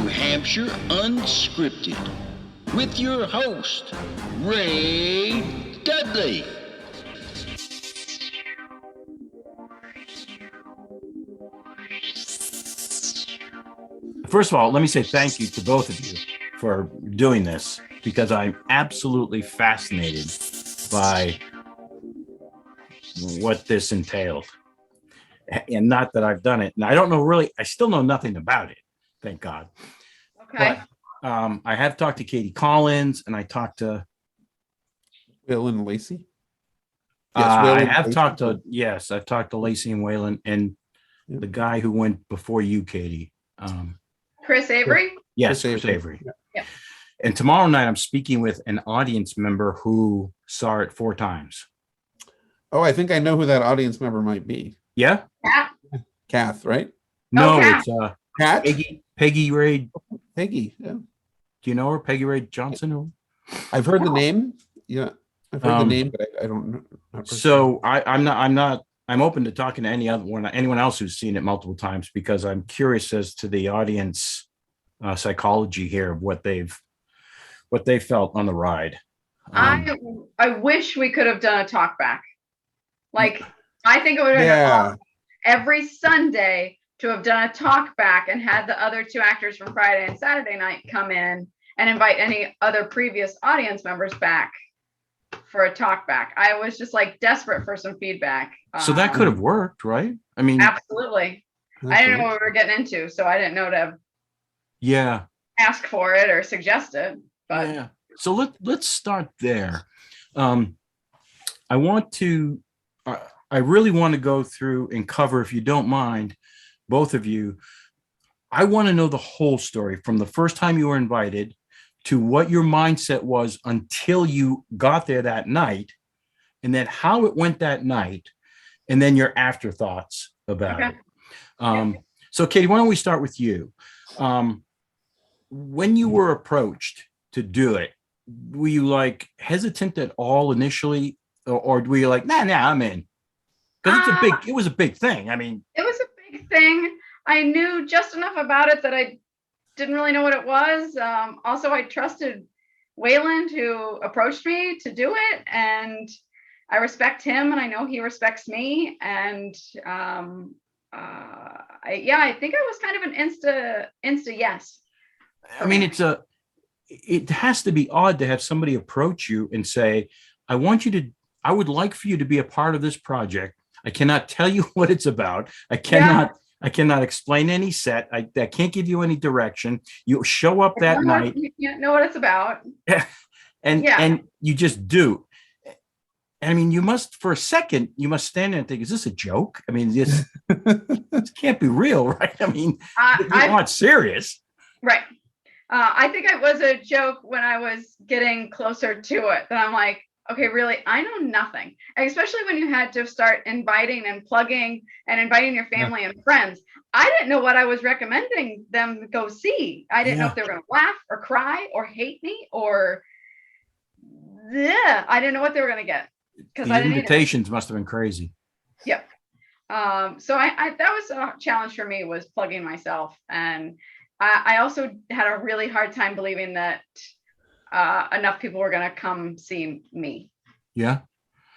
New Hampshire Unscripted with your host, Ray Dudley. First of all, let me say thank you to both of you for doing this, because I'm absolutely fascinated by what this entailed. And not that I've done it. And I don't know really, I still know nothing about it, thank God. Okay. But I have talked to Katie Collins, and I talked to Waylon Lacey. I have talked to, yes, I've talked to Lacey and Waylon, and Yeah. the guy who went before you, Katie. Chris Avery? Yes, Chris Chris Avery. Yeah. And tomorrow night I'm speaking with an audience member who saw it 4 times. Oh, I think I know who that audience member might be. Yeah? Kat? Kath, right? No, Kat. it's Kat? Peggy Ray. Peggy. Yeah. Do you know her? Peggy Ray Johnson? I've heard the name. Yeah. I've heard the name, but I don't know. not personally. So I'm open to talking to anyone else who's seen it multiple times, because I'm curious as to the audience psychology here of what they felt on the ride. I wish we could have done a talk back. Like, I think it would have been awesome every Sunday to have done a talk back and had the other 2 actors from Friday and Saturday night come in and invite any other previous audience members back for a talk back. I was just like desperate for some feedback. So that could have worked, right? I mean, Absolutely. I didn't know what we were getting into, so I didn't know to yeah. ask for it or suggest it. But Yeah. So let's start there. I really want to go through and cover, if you don't mind, both of you. I want to know the whole story from the first time you were invited to what your mindset was until you got there that night, and then how it went that night, and then your afterthoughts about it. So Katie, why don't we start with you? When you were approached to do it, were you like hesitant at all initially, or were you like, nah, I'm in? Because it was a big thing. I mean, it was a big thing. I knew just enough about it that I didn't really know what it was. Also, I trusted Waylon, who approached me to do it, and I respect him, and I know he respects me. And I think I was kind of an insta yes. I mean, it has to be odd to have somebody approach you and say, I would like for you to be a part of this project. I cannot tell you what it's about. I cannot explain any set. I can't give you any direction. You show up that night. You can't know what it's about. And you just do. I mean, you must, for a second, stand there and think, is this a joke? I mean, this can't be real, right? I mean, you aren't serious. Right. I think it was a joke when I was getting closer to it, that I'm like, okay, really, I know nothing. And especially when you had to start inviting and plugging and inviting your family and friends. I didn't know what I was recommending them to go see. I didn't know if they were going to laugh or cry or hate me or I didn't know what they were going to get. Because the invitations must have been crazy. Yep. So I that was a challenge for me, was plugging myself. And I also had a really hard time believing that enough people were going to come see me. Yeah.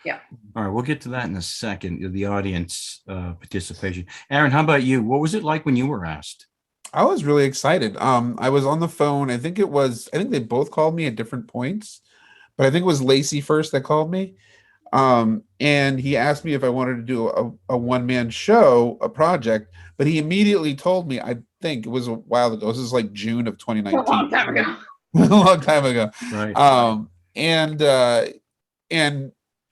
Yeah. All right. We'll get to that in a second. The audience participation. Aaron, how about you? What was it like when you were asked? I was really excited. I was on the phone. I think they both called me at different points, but I think it was Lacey first that called me. And he asked me if I wanted to do a one-man show, a project, but he immediately told me, I think it was a while ago. This is like June of 2019. A long time ago. A long time ago. Right.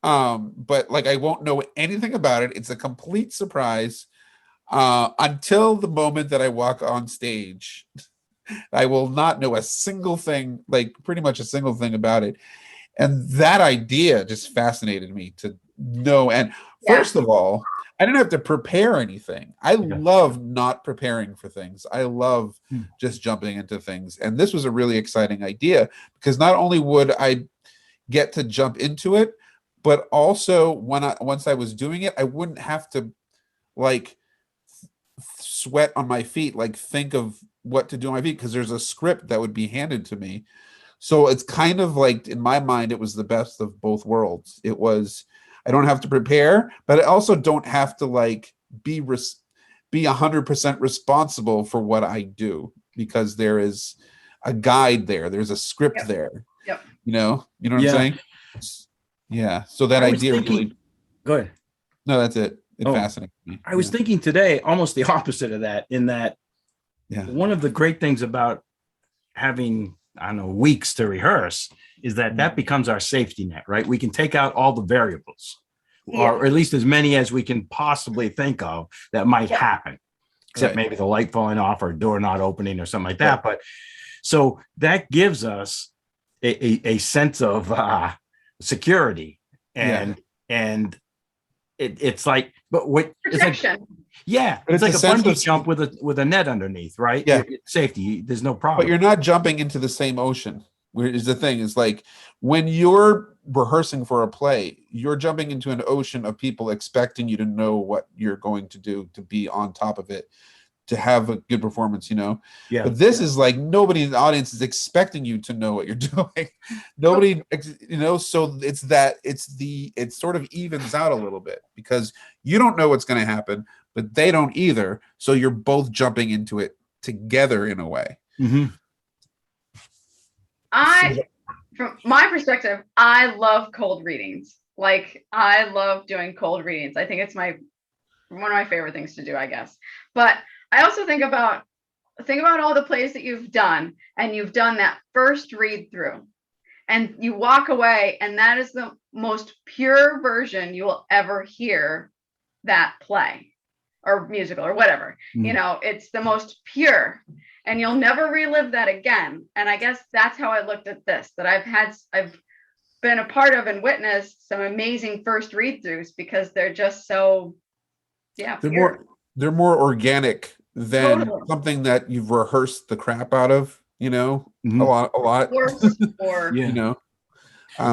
But like, I won't know anything about it. It's a complete surprise until the moment that I walk on stage. I will not know a single thing, like pretty much a single thing about it. And that idea just fascinated me to know. And first of all, I didn't have to prepare anything. I love not preparing for things. I love just jumping into things. And this was a really exciting idea, because not only would I get to jump into it, but also once I was doing it, I wouldn't have to like sweat on my feet, like think of what to do on my feet because there's a script that would be handed to me. So it's kind of like, in my mind, it was the best of both worlds. It was, I don't have to prepare, but I also don't have to like be 100% responsible for what I do, because there is a guide there. There's a script Yep. there. Yep. You know what Yeah. I'm saying? Yeah. So that I was idea thinking- really, Go ahead. no, that's it. It Oh, fascinates me. I was thinking today almost the opposite of that, in that Yeah. one of the great things about having, I don't know, weeks to rehearse is that becomes our safety net, right? We can take out all the variables, or at least as many as we can possibly think of that might happen, except Right. maybe the light falling off or door not opening or something like that. But so that gives us a sense of security, and it's like, but what it's like, Protection. yeah, But it's like it's a a sense bungee of- jump with a net underneath, right? Yeah. Safety. There's no But problem. you're not jumping into the same ocean. Where is the thing is like when you're rehearsing for a play, you're jumping into an ocean of people expecting you to know what you're going to do, to be on top of it, to have a good performance, you know. Yeah. But this is like nobody in the audience is expecting you to know what you're doing. Nobody, you know, so it sort of evens out a little bit because you don't know what's going to happen, but they don't either. So you're both jumping into it together in a way. Mm-hmm. From my perspective, I love cold readings. Like, I love doing cold readings. I think it's one of my favorite things to do, I guess. But I also think about all the plays that you've done, and you've done that first read through, and you walk away, and that is the most pure version you will ever hear that play or musical or whatever. You know, it's the most pure, and you'll never relive that again. And I guess that's how I looked at this, that I've been a part of and witnessed some amazing first read throughs, because they're just so, pure. They're more organic than Totally. something that you've rehearsed the crap out of, you know, a lot, Or Yeah. you know,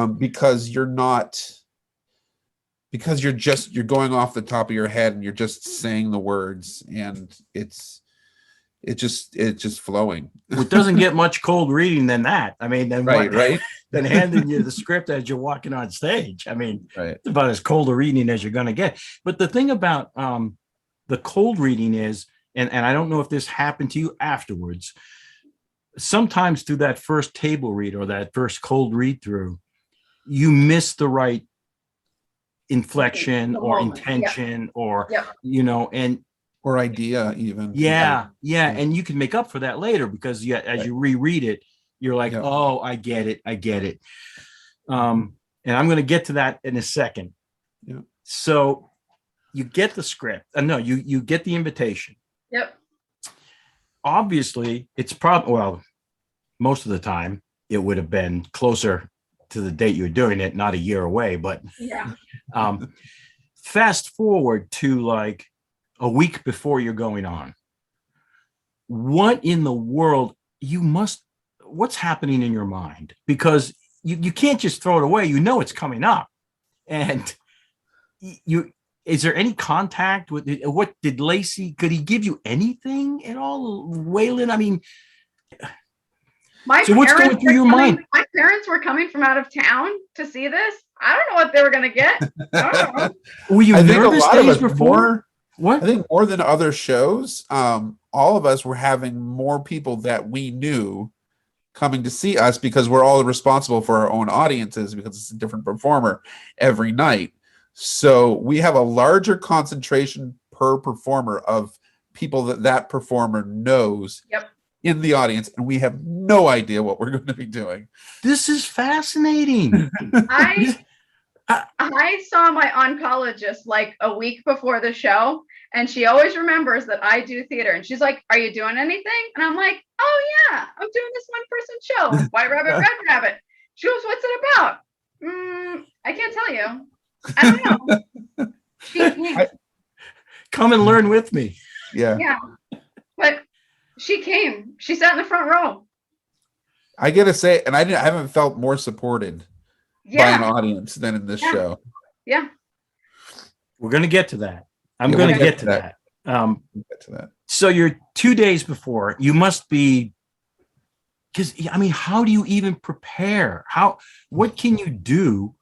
because you're going off the top of your head and you're just saying the words, and it's just flowing. It doesn't get much cold reading than that. I mean, then Right. than handing you the script as you're walking on stage. I mean, Right. it's about as cold a reading as you're going to get. But the thing about the cold reading is, and I don't know if this happened to you afterwards, sometimes through that first table read or that first cold read through, you miss the right inflection or intention or, you know, and Or idea even. yeah. And you can make up for that later, because as you reread it, you're like, oh, I get it. And I'm going to get to that in a second. Yeah. So you get the script. No, you get the invitation. Yep. Obviously, it's most of the time it would have been closer to the date you were doing it, not a year away. But fast forward to like a week before you're going on. What in the world what's happening in your mind? Because you can't just throw it away. You know it's coming up. And is there any contact with it? What did Lacey, could he give you anything at all, Waylon? I mean, so what's going through your mind? My parents were coming from out of town to see this. I don't know what they were going to get. I don't know. Were you nervous days before? What? I think more than other shows, all of us were having more people that we knew coming to see us, because we're all responsible for our own audiences, because it's a different performer every night. So we have a larger concentration per performer of people that performer knows in the audience, and we have no idea what we're going to be doing. This is fascinating. I saw my oncologist like a week before the show, and she always remembers that I do theater, and she's like, "Are you doing anything?" And I'm like, "Oh yeah, I'm doing this one-person show, White Rabbit, Red Rabbit." She goes, "What's it about?" I can't tell you. I don't know. Come and learn with me. Yeah. But she came. She sat in the front row. I gotta say, and I haven't felt more supported by an audience than in this show. Yeah. We're going to get to that. I'm going to get to that. We'll get to that. So you're 2 days before. You must be, because I mean, how do you even prepare? What can you do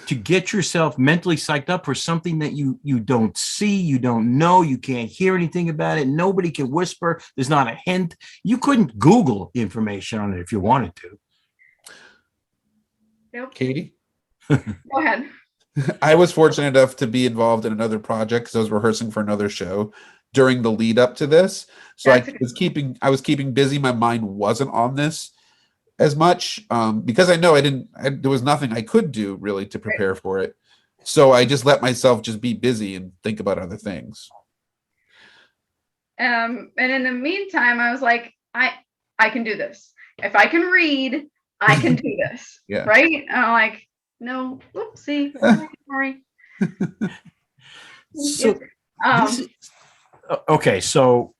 to get yourself mentally psyched up for something that you don't see, you don't know, you can't hear anything about it, nobody can whisper, there's not a hint. You couldn't Google information on it if you wanted to. Nope. Katie? Go ahead. I was fortunate enough to be involved in another project because I was rehearsing for another show during the lead up to this. So I was keeping busy. My mind wasn't on this as much because I know there was nothing I could do really to prepare for it. So I just let myself just be busy and think about other things. And in the meantime, I was like, I can do this. If I can read, I can do this. Yeah. Right? And I'm like, no, oopsie, sorry. So okay, so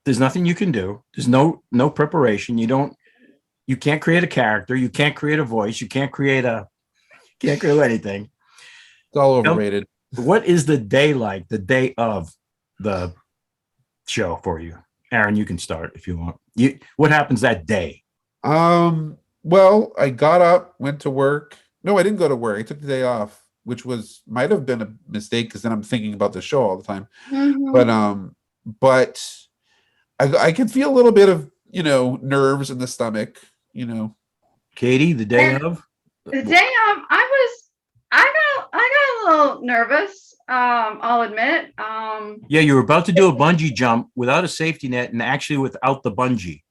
there's nothing you can do. There's no preparation. You can't create a character. You can't create a voice. You can't create anything. It's all overrated. What is the day like? The day of the show for you, Aaron? You can start if you want. What happens that day? Well, I got up, went to work. No, I didn't go to work. I took the day off, which might have been a mistake because then I'm thinking about the show all the time. Mhm. But I could feel a little bit of nerves in the stomach. Katie, the day of? The day of, I got a little nervous. I'll admit. Yeah, you were about to do a bungee jump without a safety net and actually without the bungee.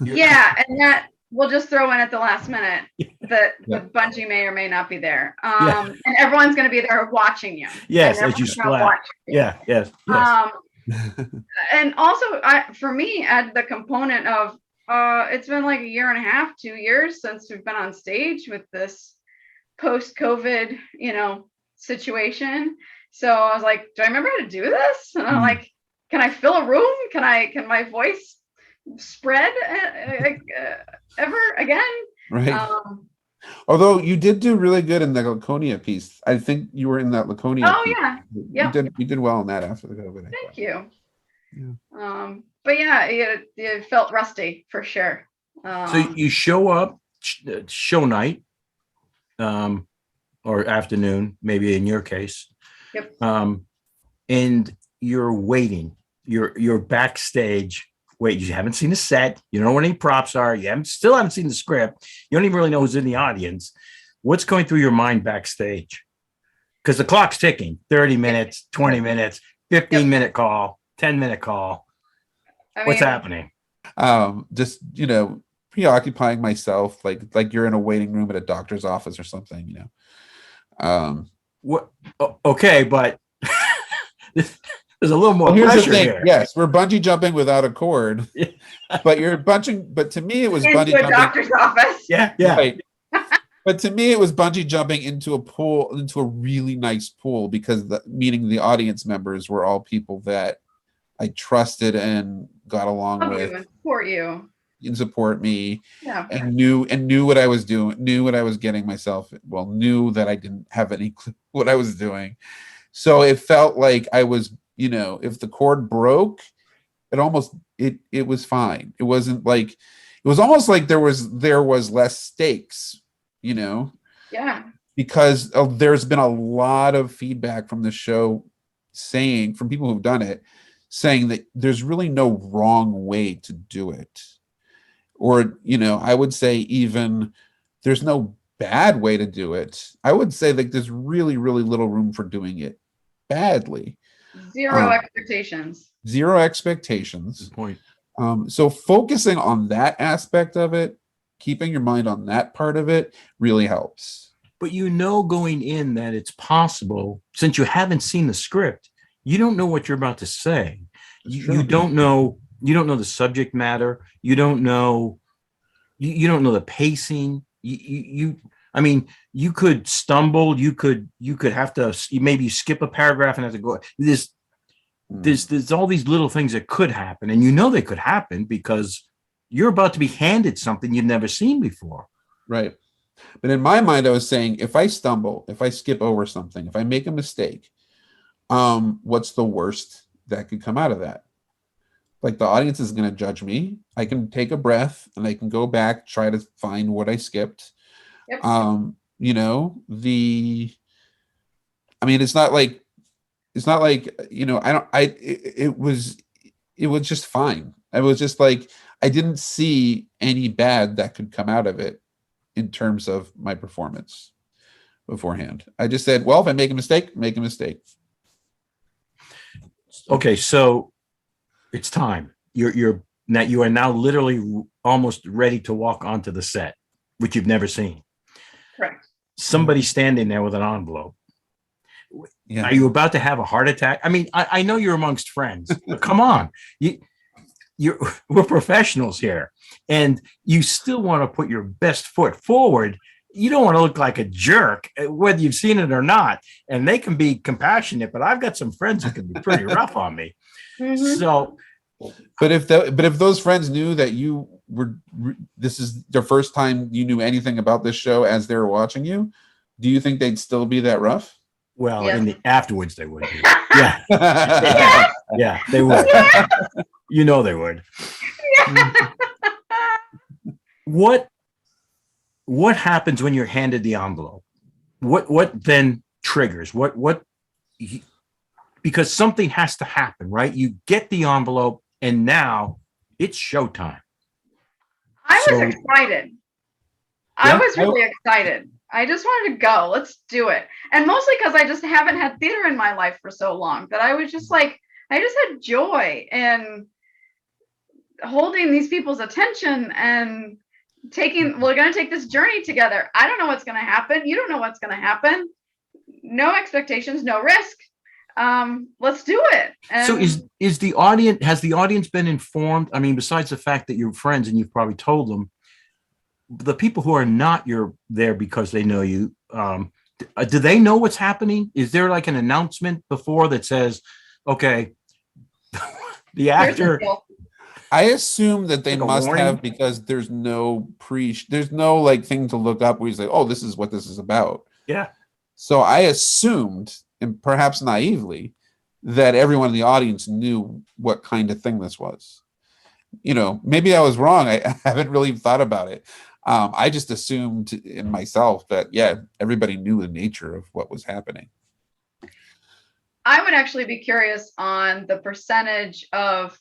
Yeah, and that we'll just throw in at the last minute that the bungee may or may not be there. And everyone's going to be there watching you. Yes, as you splat. Yeah, yes. And also, for me, add the component of it's been like a year and a half, 2 years since we've been on stage with this post-COVID, situation. So I was like, do I remember how to do this? And I'm like, can I fill a room? Can my voice spread ever again? Right. Although you did do really good in the Laconia piece. I think you were in that Laconia piece. Yeah. You did well in that after the COVID. Thank you. Yeah. But yeah, it felt rusty for sure. So you show up, show night, or afternoon, maybe in your case. Yep. And you're waiting. You're backstage. Wait, you haven't seen the set. You don't know what any props are. You still haven't seen the script. You don't even really know who's in the audience. What's going through your mind backstage? Because the clock's ticking. 30 minutes, 20 minutes, 15-minute call, 10-minute call. What's happening? Just preoccupying myself, like you're in a waiting room at a doctor's office or something. What? Okay, but there's a little more pressure here. Yes, we're bungee jumping without a cord, but you're bunching. But to me, it was bungee jumping. Doctor's office. Yeah. Right. But to me, it was bungee jumping into a pool, into a really nice pool, because meaning the audience members were all people that I trusted and got along with, and support you, and support me, and knew what I was doing, knew what I was getting myself. Well, knew that I didn't have any clue what I was doing. So it felt like I was, if the cord broke, it was fine. It wasn't like, it was almost like there was less stakes, because there's been a lot of feedback from the show from people who've done it, saying that there's really no wrong way to do it. Or, I would say even there's no bad way to do it. I would say that there's really, really little room for doing it badly. Zero expectations. Zero expectations. Good point. So focusing on that aspect of it, keeping your mind on that part of it really helps. But going in that it's possible, since you haven't seen the script, you don't know what you're about to say. You don't know the subject matter. You don't know the pacing. You could stumble. You could have to maybe skip a paragraph and have to go. There's all these little things that could happen, and they could happen because you're about to be handed something you've never seen before. Right. But in my mind, I was saying, if I stumble, if I skip over something, if I make a mistake, what's the worst that could come out of that. Like, the audience is going to judge me. I can take a breath and I can go back, try to find what I skipped. Yep. You know, I mean, it's not like, you know, it was just fine. I was just like, I didn't see any bad that could come out of it in terms of my performance beforehand. I just said, well, if I make a mistake, make a mistake. Okay, so it's time. You are now literally almost ready to walk onto the set, which you've never seen. Correct. Somebody standing there with an envelope. Yeah. Are you about to have a heart attack? I mean, I know you're amongst friends, but come on. We're professionals here, and you still want to put your best foot forward. You don't want to look like a jerk, whether you've seen it or not. And they can be compassionate, but I've got some friends who can be pretty rough on me. Mhm. So, But if those friends knew that you were, this is their first time you knew anything about this show as they were watching you, do you think they'd still be that rough? well, Yeah. in the afterwards they would be. Yeah, yeah, they would. You know they would. What happens when you're handed the envelope? What then triggers? Because something has to happen, right? You get the envelope and now it's showtime. I was So- excited. I Yeah? was really excited. I just wanted to go. Let's do it. And mostly because I just haven't had theater in my life for so long that I was just like, I just had joy in holding these people's attention and we're going to take this journey together. I don't know what's going to happen. You don't know what's going to happen. No expectations, no risk. Let's do it. And So has the audience been informed? I mean, besides the fact that you're friends and you've probably told them, the people who are not there because they know you, do they know what's happening? Is there like an announcement before that says, okay, the here's the actor, deal. I assume that they Like a must warning? have, because there's no like thing to look up where you say, oh, this is what this is about. yeah, So I assumed, and perhaps naively, that everyone in the audience knew what kind of thing this was. You know, maybe I was wrong. I haven't really thought about it. I just assumed in myself that, yeah, everybody knew the nature of what was happening. I would actually be curious on the percentage of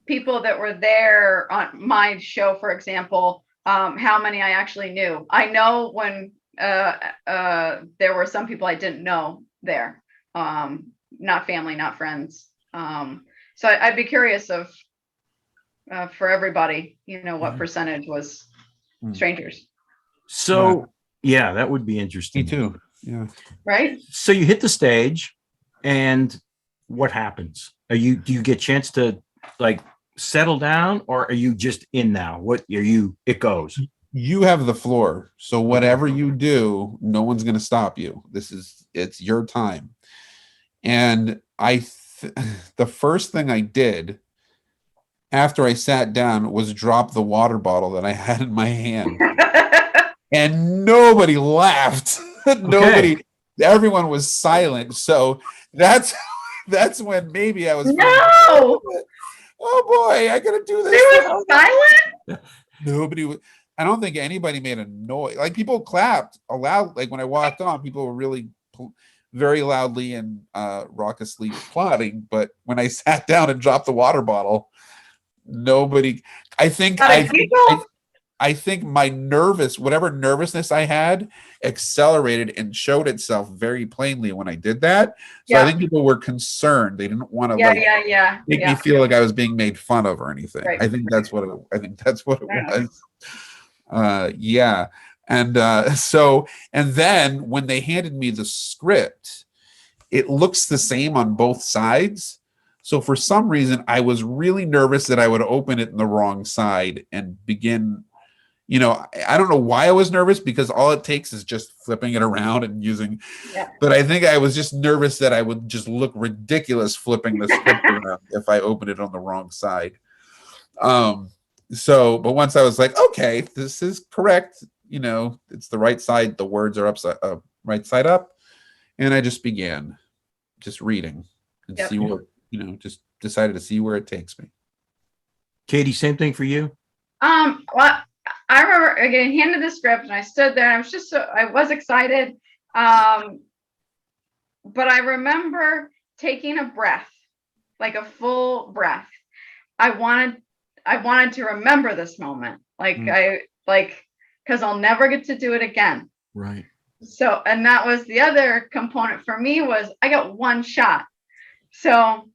people that were there on my show, for example, how many I actually knew. I know when there were some people I didn't know there, not family, not friends. So I'd be curious of for everybody, you know, what percentage was strangers, so yeah, that would be interesting. Me too. Yeah. right? So you hit the stage, and what happens? Do you get a chance to like settle down, or are you just in now? It goes. You have the floor. So whatever you do, no one's going to stop you. It's your time. And the first thing I did after I sat down was drop the water bottle that I had in my hand. And nobody laughed. Everyone was silent. So that's when maybe I was No, oh boy, I gotta do this. they were silent. Nobody would. I don't think anybody made a noise. Like, people clapped aloud. Like, when I walked on, people were really very loudly and raucously applauding. But when I sat down and dropped the water bottle, nobody. I think my whatever nervousness I had accelerated and showed itself very plainly when I did that. So I think people were concerned. They didn't want to make me feel like I was being made fun of or anything. Right. I think that's what it was. Yeah. And and then when they handed me the script, it looks the same on both sides. So for some reason, I was really nervous that I would open it in the wrong side and begin. You know, I don't know why I was nervous, because all it takes is just flipping it around and using. Yeah. But I think I was just nervous that I would just look ridiculous flipping the script around if I opened it on the wrong side. But once I was like, okay, this is correct. You know, it's the right side. The words are right side up, and I just began just reading and see what just decided to see where it takes me. Katie, same thing for you? Well, I remember getting handed the script and I stood there and I was excited. But I remember taking a breath, like a full breath. I wanted to remember this moment. Because I'll never get to do it again. Right. So, and that was the other component for me, was I got one shot. So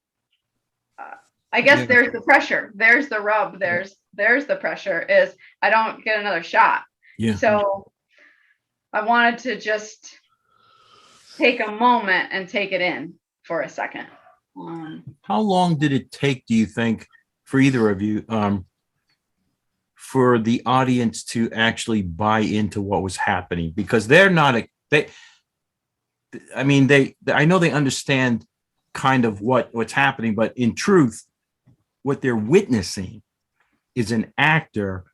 I guess there's the pressure. There's the rub. There's the pressure, is I don't get another shot. Yeah. So I wanted to just take a moment and take it in for a second. How long did it take, do you think, for either of you, for the audience to actually buy into what was happening? Because I know they understand kind of what's happening, but in truth, what they're witnessing is an actor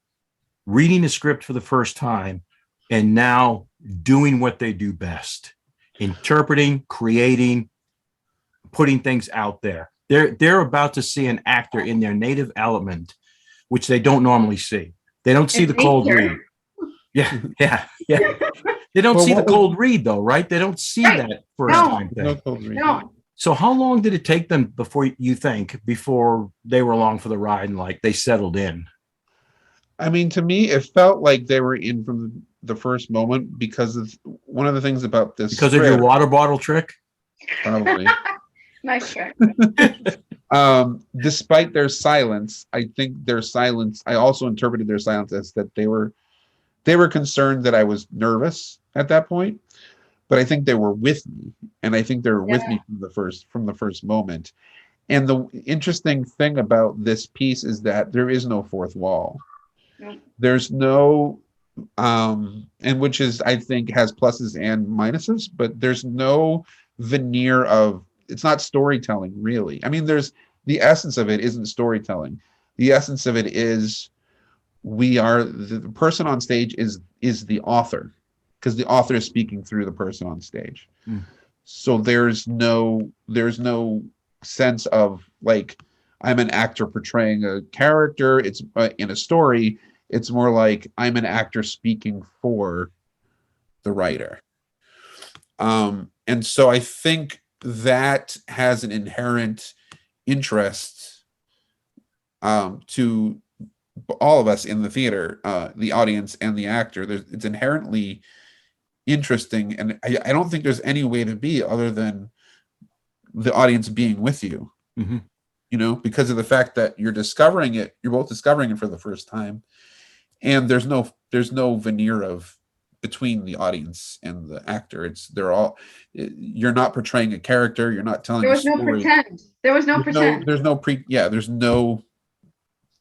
reading a script for the first time and now doing what they do best, interpreting, creating, putting things out there. They're about to see an actor in their native element, which they don't normally see. They don't see the cold read. Yeah. They don't see the cold read though, right? They don't see that first time thing. No cold read. No. So how long did it take them before they were along for the ride and like they settled in? I mean, to me, it felt like they were in from the first moment, because of one of the things about this. Because of your water bottle trick? Probably. Nice trick. Despite their silence, I also interpreted their silence as that they were concerned that I was nervous at that point, but I think they were with me, and I think they were with me from the first moment. And the interesting thing about this piece is that there is no fourth wall. There's no, and which is, I think, has pluses and minuses, but there's no veneer of, it's not storytelling really. I mean, there's, the essence of it isn't storytelling. The essence of it is the person on stage is the author, because the author is speaking through the person on stage. So there's no sense of like, I'm an actor portraying a character. It's in a story. It's more like I'm an actor speaking for the writer. And so I think that has an inherent interest to all of us in the theater, the audience and the actor. It's inherently interesting, and I don't think there's any way to be other than the audience being with you. Because of the fact that you're both discovering it for the first time, and there's no veneer of between the audience and the actor. You're not portraying a character. You're not telling a story. There was no pretend. There's no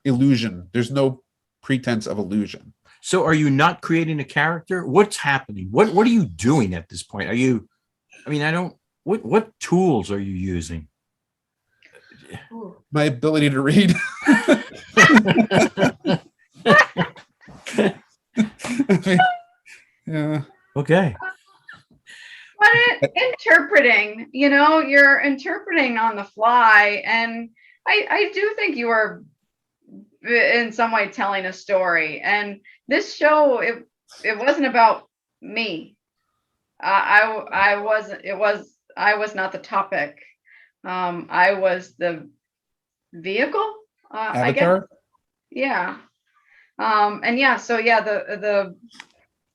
illusion. There's no pretense of illusion. So are you not creating a character? What's happening? What are you doing at this point? What tools are you using? My ability to read. Yeah. Okay. But interpreting, you're interpreting on the fly, and I do think you were in some way telling a story. And this show, it wasn't about me. I was not the topic. I was the vehicle. Avatar? I guess. Yeah.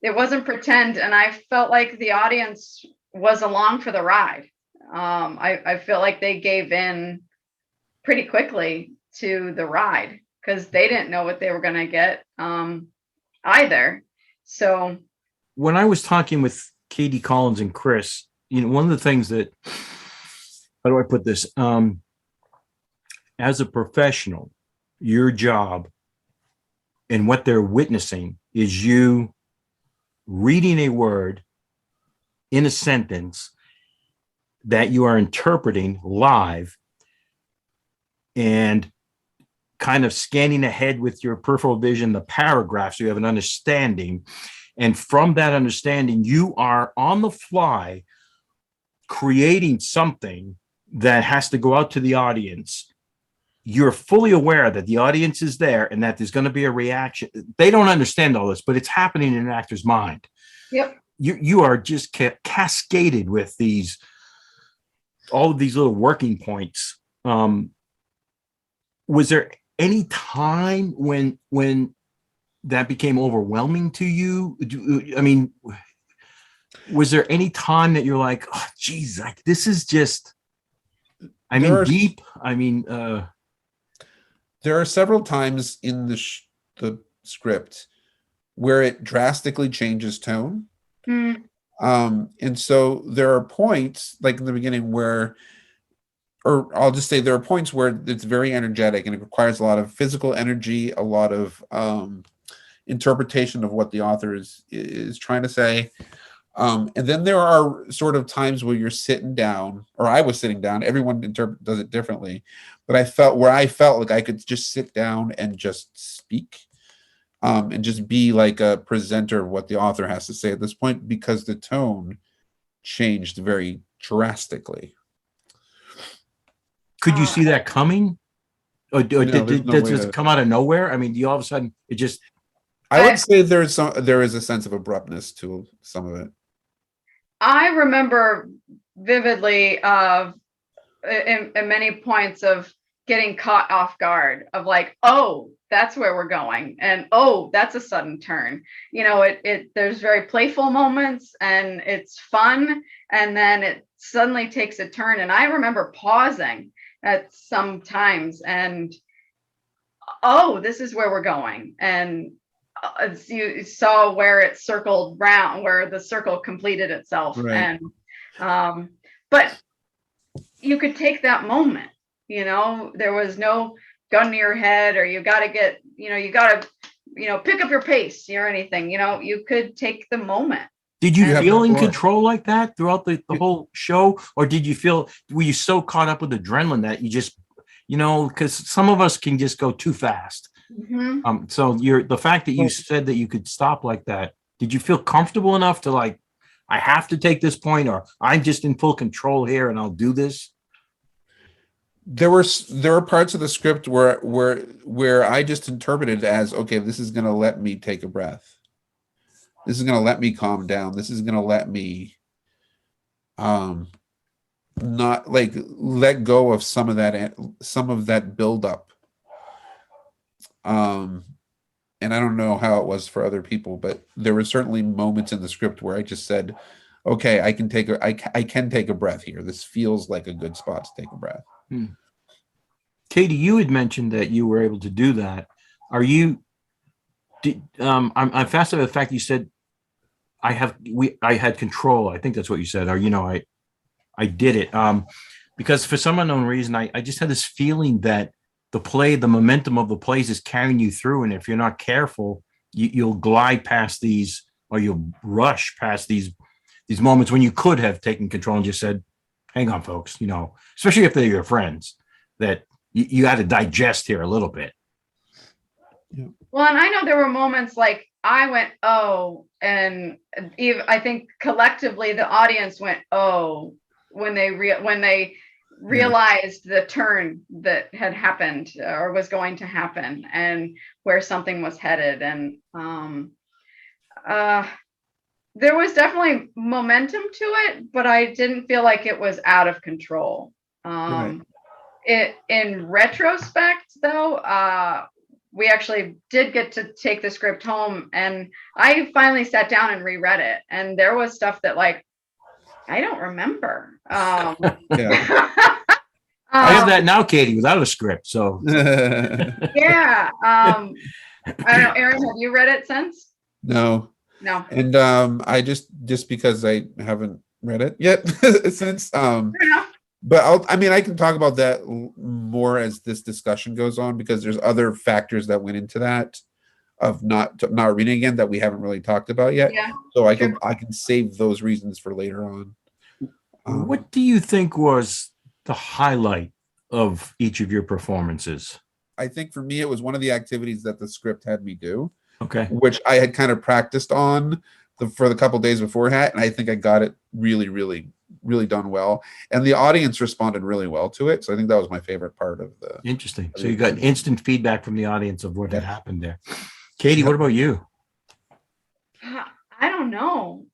It wasn't pretend, and I felt like the audience was along for the ride. I feel like they gave in pretty quickly to the ride, because they didn't know what they were going to get either. So when I was talking with Katie Collins and Chris, one of the things that, how do I put this? As a professional, your job and what they're witnessing is you reading a word in a sentence that you are interpreting live and kind of scanning ahead with your peripheral vision, the paragraphs, so you have an understanding. And from that understanding, you are on the fly creating something that has to go out to the audience, you're fully aware that the audience is there and that there's going to be a reaction. They don't understand all this, but it's happening in an actor's mind. Yep. You are just cascaded with all of these little working points. Was there any time when that became overwhelming to you? I mean, was there any time that you're like, oh, geez, like this is just, deep. There are several times in the script where it drastically changes tone. And so there are points, like in the beginning, where, or I'll just say there are points where it's very energetic and it requires a lot of physical energy, a lot of interpretation of what the author is trying to say. And then there are sort of times where you're sitting down, or I was sitting down. Everyone does it differently, but I felt like I could just sit down and just speak, and just be like a presenter of what the author has to say at this point, because the tone changed very drastically. Could you see that coming? Or does it come out of nowhere? I mean, do you all of a sudden it just? I would say there is a sense of abruptness to some of it. I remember vividly of in many points of getting caught off guard of like, oh, that's where we're going, and oh, that's a sudden turn. You know, there's very playful moments and it's fun, and then it suddenly takes a turn. And I remember pausing at some times and, oh, this is where we're going. And you saw where it circled round, where the circle completed itself. Right. And but you could take that moment, you know, there was no gun to your head, or you got to pick up your pace or anything, you know, you could take the moment. Did you feel in control like that throughout the whole show? Or were you so caught up with adrenaline that you just, because some of us can just go too fast. Mm-hmm. So the fact that you said that you could stop like that, did you feel comfortable enough to like, I have to take this point, or I'm just in full control here and I'll do this? There were parts of the script where I just interpreted it as, okay, this is going to let me take a breath. This is going to let me calm down. This is going to let me not like let go of some of that buildup. And I don't know how it was for other people, but there were certainly moments in the script where I just said, okay, I can take a breath here. This feels like a good spot to take a breath. Katie, you had mentioned that you were able to do that. I'm fascinated by the fact you said I had control. I think that's what you said. Or I did it. Because for some unknown reason, I just had this feeling that the momentum of the plays is carrying you through, and if you're not careful, you'll glide past these, or you'll rush past these moments when you could have taken control and just said, "Hang on, folks," especially if they're your friends, that you got to digest here a little bit. Yeah. Well, and I know there were moments like I went, oh, and even I think collectively the audience went, oh, when they realized the turn that had happened or was going to happen and where something was headed. And there was definitely momentum to it, but I didn't feel like it was out of control. Right. In retrospect, though, we actually did get to take the script home, and I finally sat down and reread it, and there was stuff that like I don't remember. I have that now, Katie, without a script. So yeah. I don't know, Aaron, have you read it since? No. And I just because I haven't read it yet since. But I can talk about that more as this discussion goes on, because there's other factors that went into that of not reading again that we haven't really talked about yet. Yeah, so I can save those reasons for later on. What do you think was the highlight of each of your performances? I think for me, it was one of the activities that the script had me do. Okay. Which I had kind of practiced on for the couple days beforehand, and I think I got it really, really really done well, and the audience responded really well to it. So I think that was my favorite part of the. Interesting. So you got instant feedback from the audience of what had Yep. happened there. Katie, Yep. what about you? I don't know.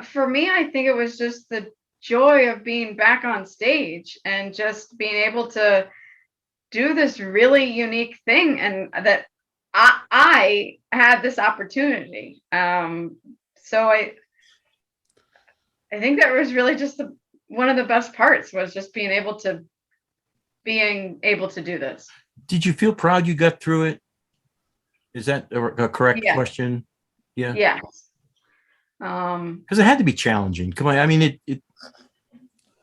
For me, I think it was just the joy of being back on stage and just being able to do this really unique thing, and that I had this opportunity. So I think that was really just one of the best parts, was just being able to do this. Did you feel proud you got through it? Is that a correct Yeah. question? Yeah. Yes. Because it had to be challenging. Come on. I mean, it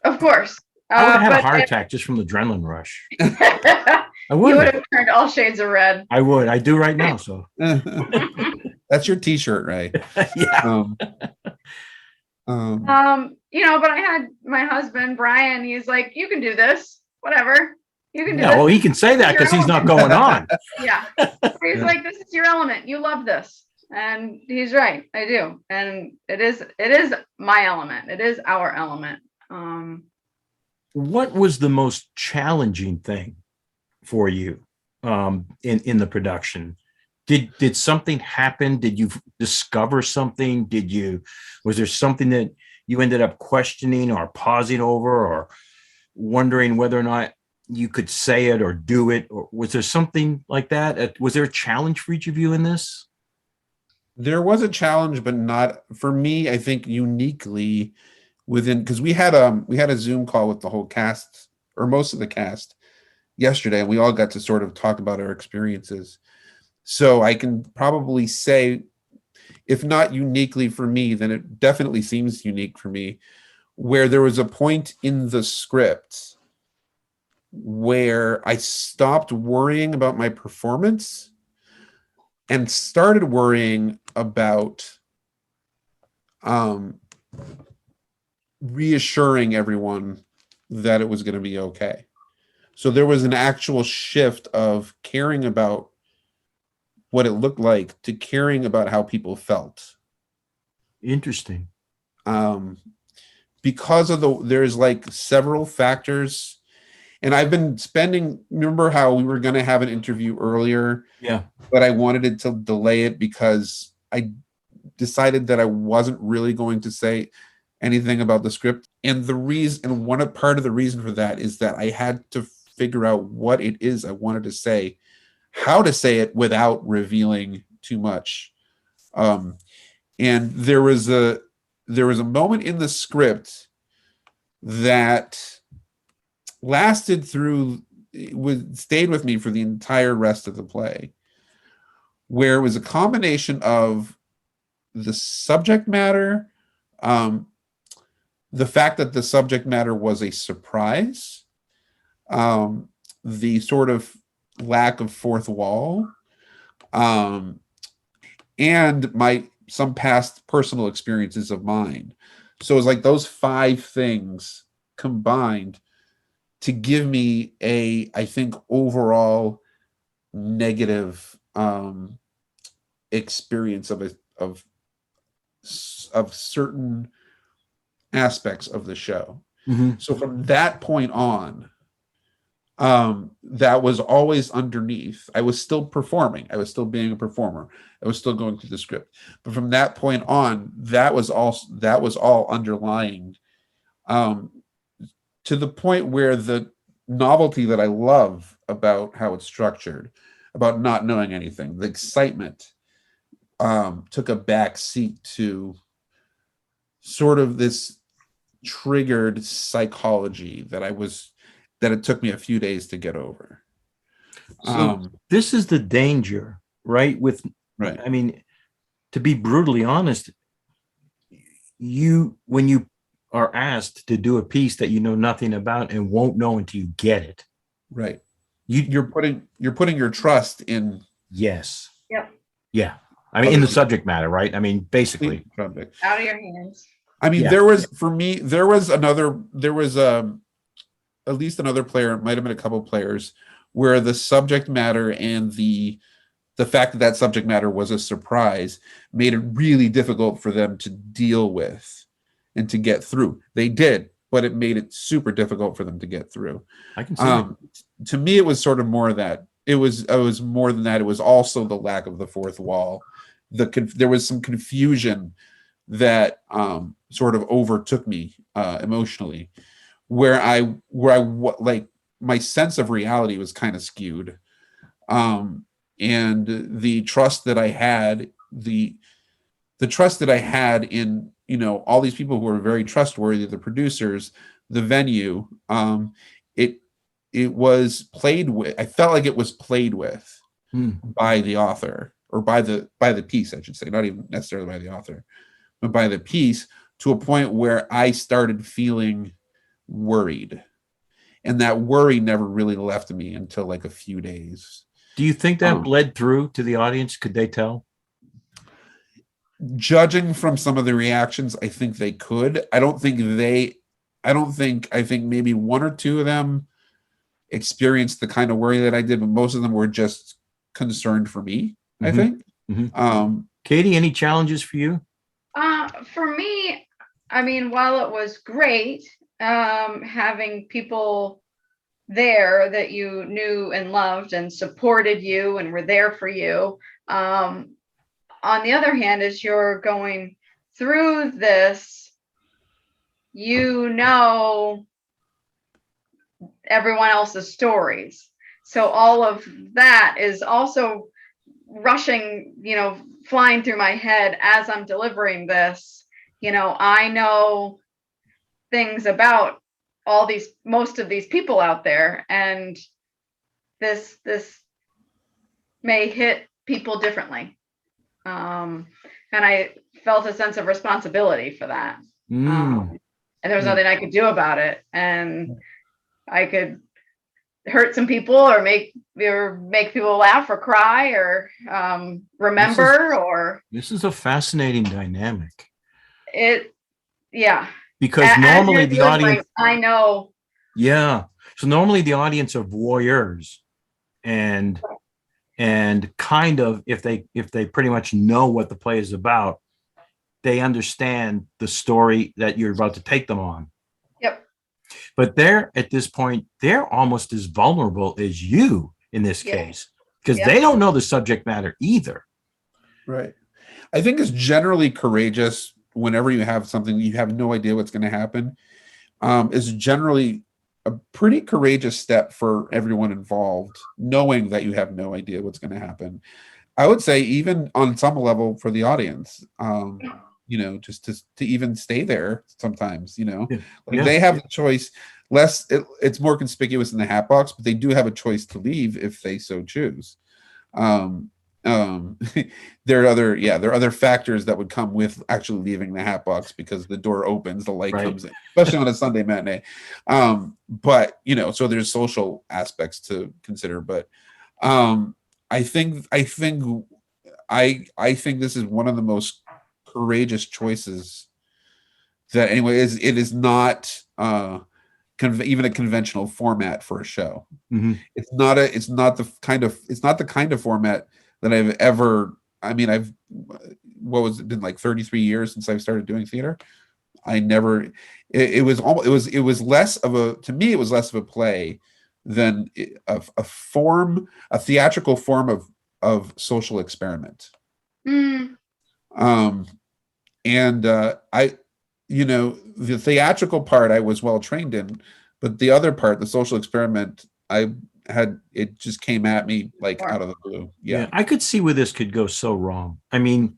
Of course. I would have had a but heart attack just from the adrenaline rush. you I would would. have turned all shades of red. I would. I do right now. So That's your T-shirt, right? yeah. But I had my husband, Brian, he's like, you can do this, whatever. You can do Yeah, this. well, he can say that because he's not going on. Yeah. He's like, this is your element. You love this. And he's right. I do. And it is my element. It is our element. What was the most challenging thing for you in the production? Did something happen? Did you discover something? Was there something that you ended up questioning or pausing over or wondering whether or not you could say it or do it? Or was there something like that? Was there a challenge for each of you in this? There was a challenge, but not for me. I think uniquely within, because we had a Zoom call with the whole cast, or most of the cast, yesterday, and we all got to sort of talk about our experiences. So I can probably say, if not uniquely for me, then it definitely seems unique for me, where there was a point in the script where I stopped worrying about my performance and started worrying about reassuring everyone that it was going to be okay. So there was an actual shift of caring about what it looked like to caring about how people felt. Interesting. Because of there's like several factors. And I've been remember how we were going to have an interview earlier? Yeah. But I wanted it to delay it because I decided that I wasn't really going to say anything about the script. And part of the reason for that is that I had to figure out what it is I wanted to say, how to say it without revealing too much. And there was a moment in the script that stayed with me for the entire rest of the play, where it was a combination of the subject matter, the fact that the subject matter was a surprise, the sort of lack of fourth wall, and some past personal experiences of mine. So it's like those 5 things combined to give me I think, overall negative experience of certain aspects of the show. Mm-hmm. So from that point on, that was always underneath. I was still performing. I was still being a performer. I was still going through the script. But from that point on, that was all underlying, to the point where the novelty that I love about how it's structured, about not knowing anything, the excitement, took a back seat to sort of this triggered psychology that it took me a few days to get over. So this is the danger, right? Right. I mean, to be brutally honest, when you are asked to do a piece that you know nothing about and won't know until you get it. Right. You're putting your trust in. Yes. Yep. Yeah. I mean, in the subject matter, right? I mean, basically. Out of your hands. I mean, Yeah. there was at least another player, it might have been a couple of players, where the subject matter and the fact that subject matter was a surprise made it really difficult for them to deal with. and to get through. They did, but it made it super difficult for them to get through. I can see that. To me, it was sort of more that it was more than that. It was also the lack of the fourth wall. There was some confusion that sort of overtook me emotionally, where I like my sense of reality was kind of skewed, and the trust that I had, the trust that I had in, you know, all these people who were very trustworthy, the producers, the venue, it was played with. I felt like it was played with by the author, or by the piece, I should say, not even necessarily by the author, but by the piece, to a point where I started feeling worried. And that worry never really left me until like a few days. Do you think that bled through to the audience? Could they tell? Judging from some of the reactions, I think they could. I think maybe one or two of them experienced the kind of worry that I did, but most of them were just concerned for me, I think. Katie, any challenges for you? For me, I mean, while it was great, having people there that you knew and loved and supported you and were there for you, on the other hand, as you're going through this, you know everyone else's stories. So all of that is also rushing, you know, flying through my head as I'm delivering this. You know, I know things about most of these people out there, and this may hit people differently. And I felt a sense of responsibility for that. And there was nothing I could do about it. And I could hurt some people, or make people laugh or cry, or remember. This is a fascinating dynamic. Yeah. Because normally the audience, I know. Yeah. So normally the audience are voyeurs, and kind of, if they pretty much know what the play is about, they understand the story that you're about to take them on. Yep. But at this point, they're almost as vulnerable as you in this case, because they don't know the subject matter either. Right. I think it's generally courageous whenever you have something you have no idea what's going to happen. Is generally a pretty courageous step for everyone involved, knowing that you have no idea what's going to happen. I would say even on some level for the audience, you know, just to even stay there sometimes, you know, they have the choice. It's more conspicuous in the hat box, but they do have a choice to leave if they so choose. There are other factors that would come with actually leaving the hat box, because the door opens, the light comes in, especially on a Sunday matinee. But you know, so there's social aspects to consider. But I think this is one of the most courageous choices that anyway it is not even a conventional format for a show. It's not the kind of format that I've ever, I mean, it's been like 33 years since I've started doing theater. It was less of a play than a theatrical form of social experiment. You know, the theatrical part I was well trained in, but the other part, the social experiment, it just came at me like out of the blue. Yeah. I could see where this could go so wrong. I mean,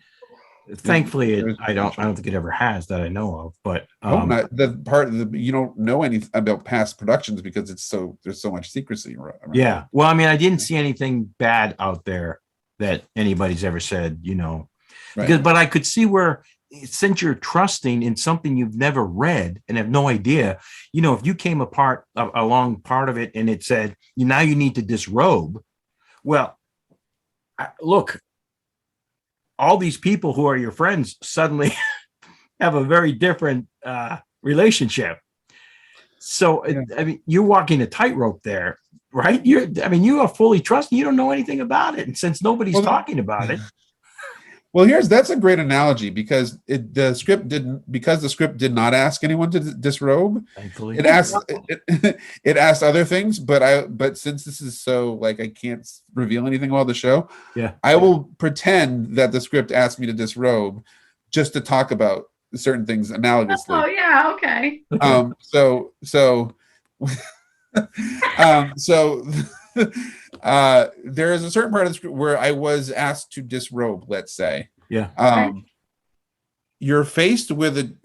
thankfully, I don't think it ever has that I know of. But the part you don't know anything about past productions because there's so much secrecy around. Yeah. Well, I mean, I didn't see anything bad out there that anybody's ever said, you know, but I could see where, since you're trusting in something you've never read and have no idea, you know, if you came along part of it and it said, now you need to disrobe. Well, look, all these people who are your friends suddenly have a very different relationship. So, I mean, you're walking a tightrope there, right? You are fully trusting. You don't know anything about it. And since nobody's talking about it. Well, that's a great analogy because the script did not ask anyone to disrobe. Thankfully. It asked it asked other things, but since this is so like I can't reveal anything about the show, Yeah. I will pretend that the script asked me to disrobe just to talk about certain things analogously. Oh yeah, okay. So so there is a certain part of the script where I was asked to disrobe, let's say. Yeah. You're faced with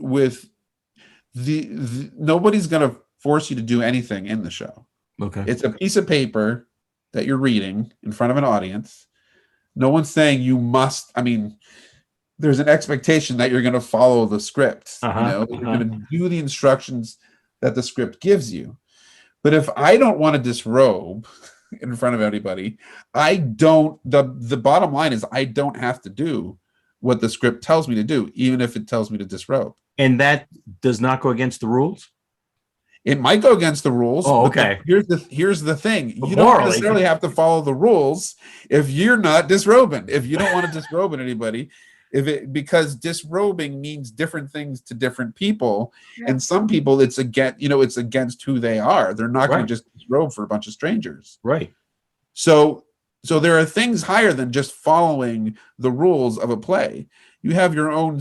the nobody's going to force you to do anything in the show. Okay. It's a piece of paper that you're reading in front of an audience. No one's saying you must. I mean, there's an expectation that you're going to follow the script. You're going to do the instructions that the script gives you. But if I don't want to disrobe in front of anybody, I don't. The bottom line is I don't have to do what the script tells me to do, even if it tells me to disrobe. And that does not go against the rules? It might go against the rules. Oh, okay. Here's the thing. You Morally, don't necessarily have to follow the rules if you're not disrobing. If you don't want to disrobe anybody, because disrobing means different things to different people, and some people it's against who they are. They're not going to just disrobe for a bunch of strangers. Right. So there are things higher than just following the rules of a play. You have your own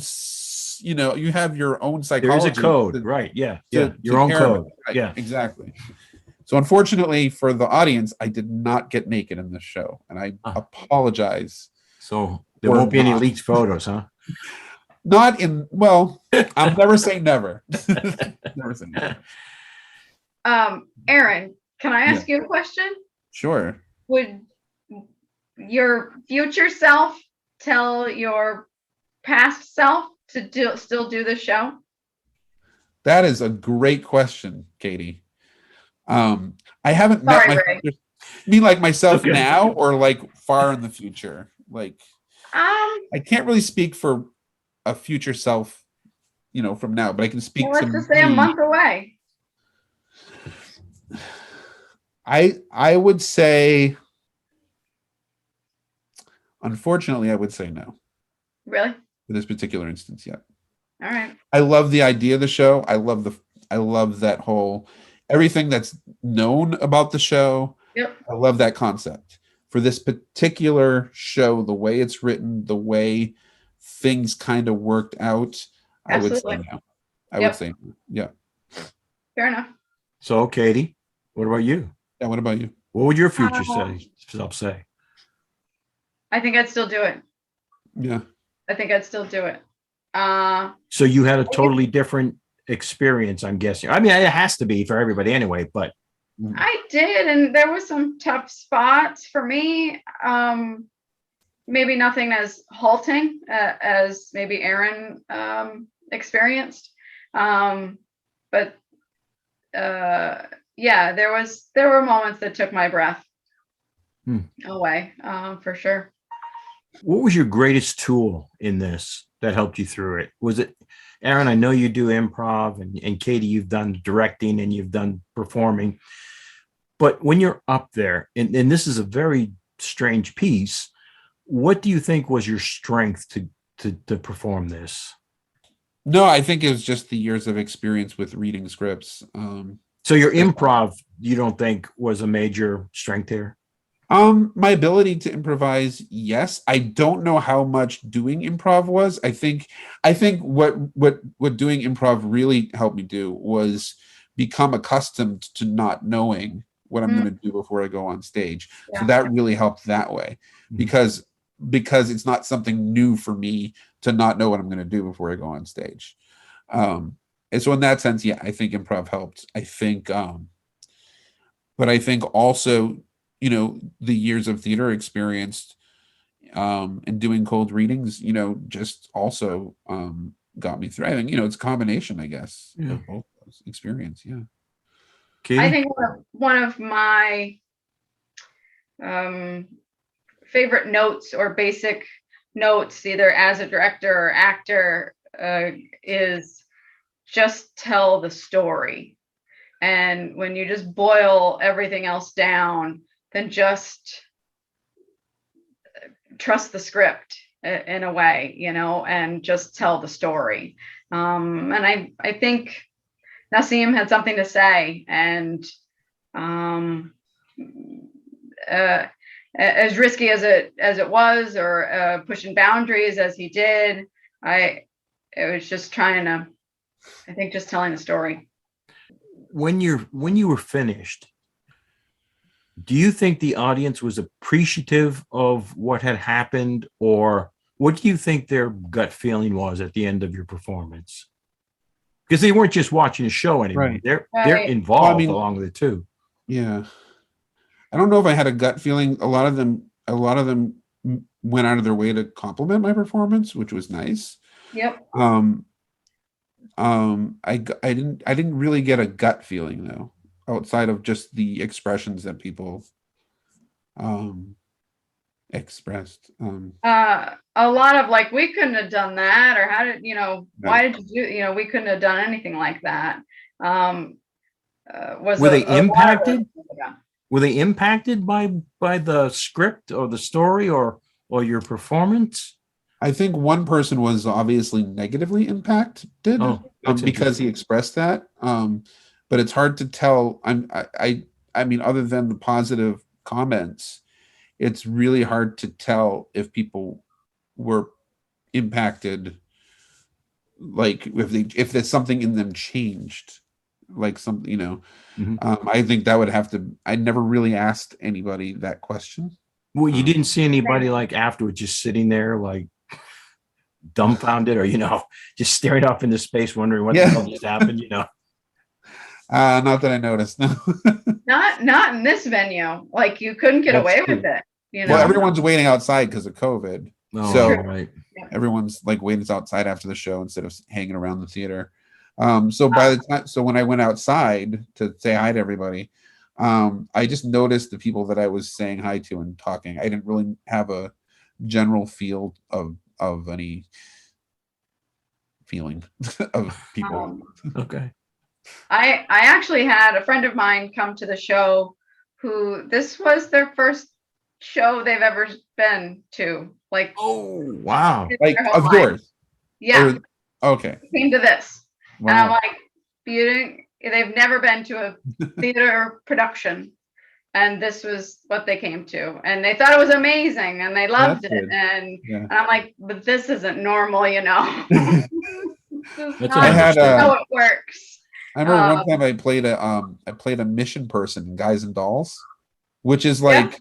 you have your own psychology. There is a code, right? Yeah, your own code. Right? Yeah, exactly. So unfortunately for the audience, I did not get naked in this show, and I apologize. So there won't be any leaked photos, huh? Not in. Well, I'll never say never. Never say never. Aaron, can I ask you a question? Sure. Would your future self tell your past self to still do the show? That is a great question, Katie. I haven't met my future, you mean like myself now or like far in the future? Like I can't really speak for a future self, from now, but I can speak let's just say a month away. I would say, unfortunately, I would say no. Really? For this particular instance, yeah. All right. I love the idea of the show. I love that whole everything that's known about the show. Yep. I love that concept. For this particular show, the way it's written, the way things kind of worked out, I would say no. I would say no. Yeah. Fair enough. So, Katie, what about you? Yeah, what about you? What would your future self say? I think I'd still do it. Yeah. I think I'd still do it. So you had a totally different experience, I'm guessing. I mean, it has to be for everybody anyway, but I did, and there was some tough spots for me. Maybe nothing as halting as maybe Aaron experienced. But yeah, there were moments that took my breath away, for sure. What was your greatest tool in this that helped you through it? Was it, Aaron, I know you do improv, and Katie, you've done directing and you've done performing. But when you're up there, and this is a very strange piece, what do you think was your strength to perform this? No, I think it was just the years of experience with reading scripts. So your improv, you don't think was a major strength here? My ability to improvise, yes. I don't know how much doing improv was. I think what doing improv really helped me do was become accustomed to not knowing what I'm going to do before I go on stage. Yeah. So that really helped that way, because it's not something new for me to not know what I'm going to do before I go on stage. And so in that sense, yeah, I think improv helped. I think, but I think also, the years of theater experience and doing cold readings, just also got me through. I think, it's a combination, I guess, of both those experience. Yeah. Katie? I think one of my favorite notes or basic notes, either as a director or actor, is just tell the story. And when you just boil everything else down, then just trust the script. in a way, and just tell the story. And I think Nassim had something to say, and as risky as it was, or pushing boundaries as he did, it was just just telling the story. When you were finished, do you think the audience was appreciative of what had happened, or what do you think their gut feeling was at the end of your performance? Because they weren't just watching a show anymore. Right. They're involved Well, I mean, along with it too. Yeah. I don't know if I had a gut feeling. A lot of them went out of their way to compliment my performance, which was nice. Yep. I didn't really get a gut feeling though, outside of just the expressions that people expressed. A lot of like, we couldn't have done that, or how did why did you do, we couldn't have done anything like that. Were they impacted? Were they impacted by the script or the story or your performance? I think one person was obviously negatively impacted because he expressed that. But it's hard to tell. I mean, other than the positive comments, it's really hard to tell if people were impacted, like if there's something in them changed, like something, Mm-hmm. I think that would have to. I never really asked anybody that question. Well, you didn't see anybody like afterwards just sitting there like dumbfounded, or just staring off into space wondering what the hell just happened. Not that I noticed. No. Not in this venue. Like, you couldn't get away with it. Well, everyone's waiting outside because of COVID. Oh, So right. everyone's like waiting outside after the show instead of hanging around the theater. So when I went outside to say hi to everybody, I just noticed the people that I was saying hi to and talking. I didn't really have a general feel of any feeling of people. Okay. I actually had a friend of mine come to the show who this was their first show they've ever been to. Like, oh wow, like of yours. Yeah. Okay. Came to this. Wow. And I'm like, they've never been to a theater production. And this was what they came to. And they thought it was amazing and they loved it. Good. And Yeah. I'm like, but this isn't normal, That's how it works. I remember one time I played a mission person in Guys and Dolls, which is like,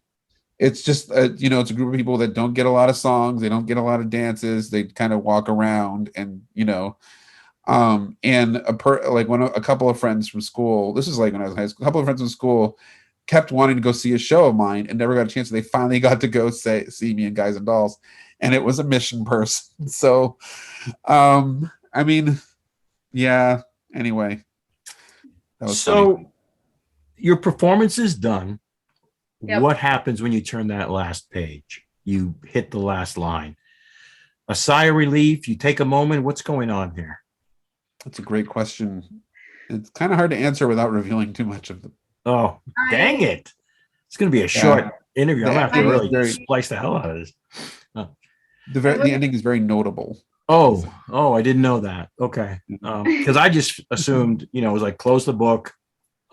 it's just it's a group of people that don't get a lot of songs, they don't get a lot of dances, they kind of walk around and and when a couple of friends from school, this is like when I was in high school, a couple of friends from school kept wanting to go see a show of mine and never got a chance. They finally got to go see me in Guys and Dolls, and it was a mission person. So, I mean, yeah. Anyway, that was funny. Your performance is done. Yep. What happens when you turn that last page? You hit the last line. A sigh of relief. You take a moment. What's going on here? That's a great question. It's kind of hard to answer without revealing too much of them. Oh, dang it. It's going to be a short interview. I'm going to have to really splice the hell out of this. The ending is very notable. Oh, I didn't know that. Okay. Because I just assumed, it was like close the book,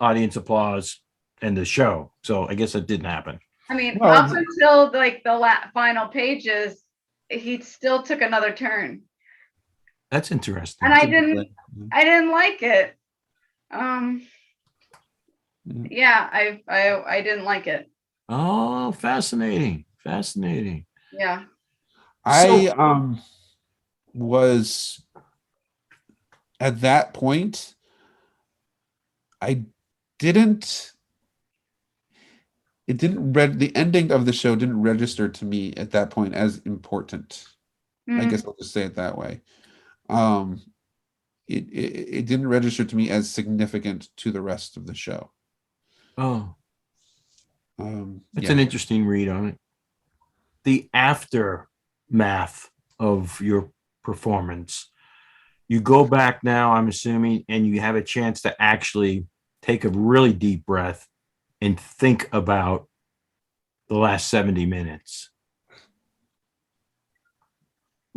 audience applause, and the show. So I guess it didn't happen. I mean, up until like the final pages, he still took another turn. That's interesting. And I didn't like it. Yeah, I didn't like it. Oh, fascinating. Yeah. I was at that point, the ending of the show didn't register to me at that point as important. I guess I'll just say it that way. It didn't register to me as significant to the rest of the show. Oh, that's an interesting read on it. The aftermath of your performance. You go back now, I'm assuming, and you have a chance to actually take a really deep breath and think about the last 70 minutes.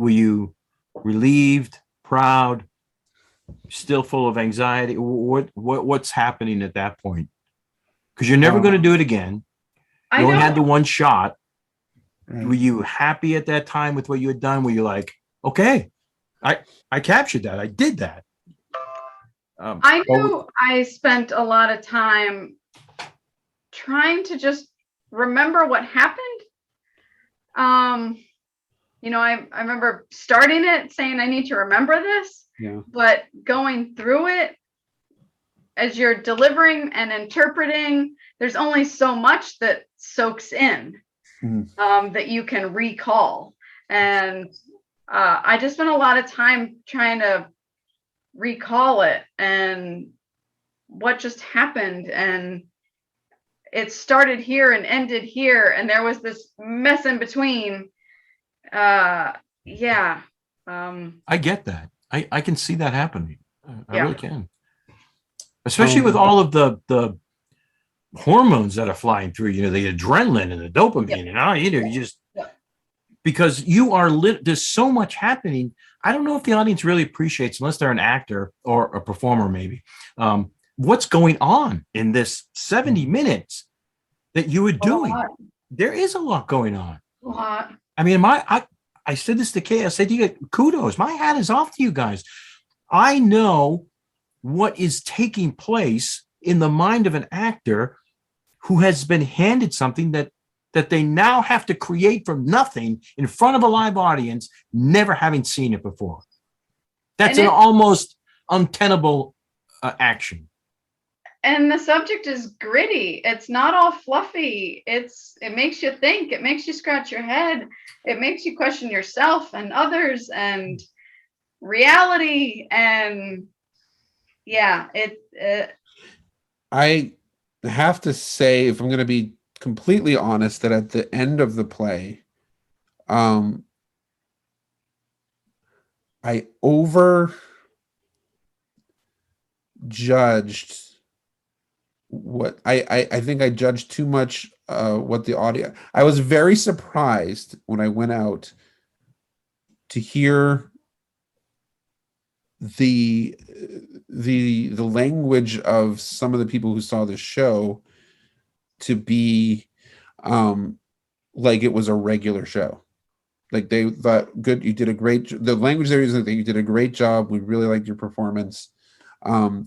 Were you relieved, proud, still full of anxiety? What's happening at that point? Because you're never going to do it again. I You only had the don't, one shot. Right. Were you happy at that time with what you had done? Were you like, okay, I captured that. I did that. I know I spent a lot of time trying to just remember what happened. I remember starting it saying I need to remember this, Yeah. but going through it as you're delivering and interpreting, there's only so much that soaks in that you can recall. And I just spent a lot of time trying to recall it and what just happened. And it started here and ended here. And there was this mess in between. Yeah. I get that. I can see that happening. I Yeah. really can. Especially with all of the hormones that are flying through, the adrenaline and the dopamine, you just, because you are there's so much happening. I don't know if the audience really appreciates, unless they're an actor or a performer, maybe, what's going on in this 70 minutes that you were doing. There is a lot going on. A lot. I mean, I said this to Kay. I said to you, kudos. My hat is off to you guys. I know what is taking place in the mind of an actor who has been handed something that they now have to create from nothing in front of a live audience, never having seen it before. That's an almost untenable action. And the subject is gritty. It's not all fluffy. It makes you think. It makes you scratch your head. It makes you question yourself and others and reality. And yeah, I have to say, if I'm going to be completely honest, that at the end of the play, I judged what I think I judged too much what the audio. I was very surprised when I went out to hear the language of some of the people who saw this show to be like it was a regular show. Like they thought, good, you did a great. The language there is that you did a great job. We really liked your performance. I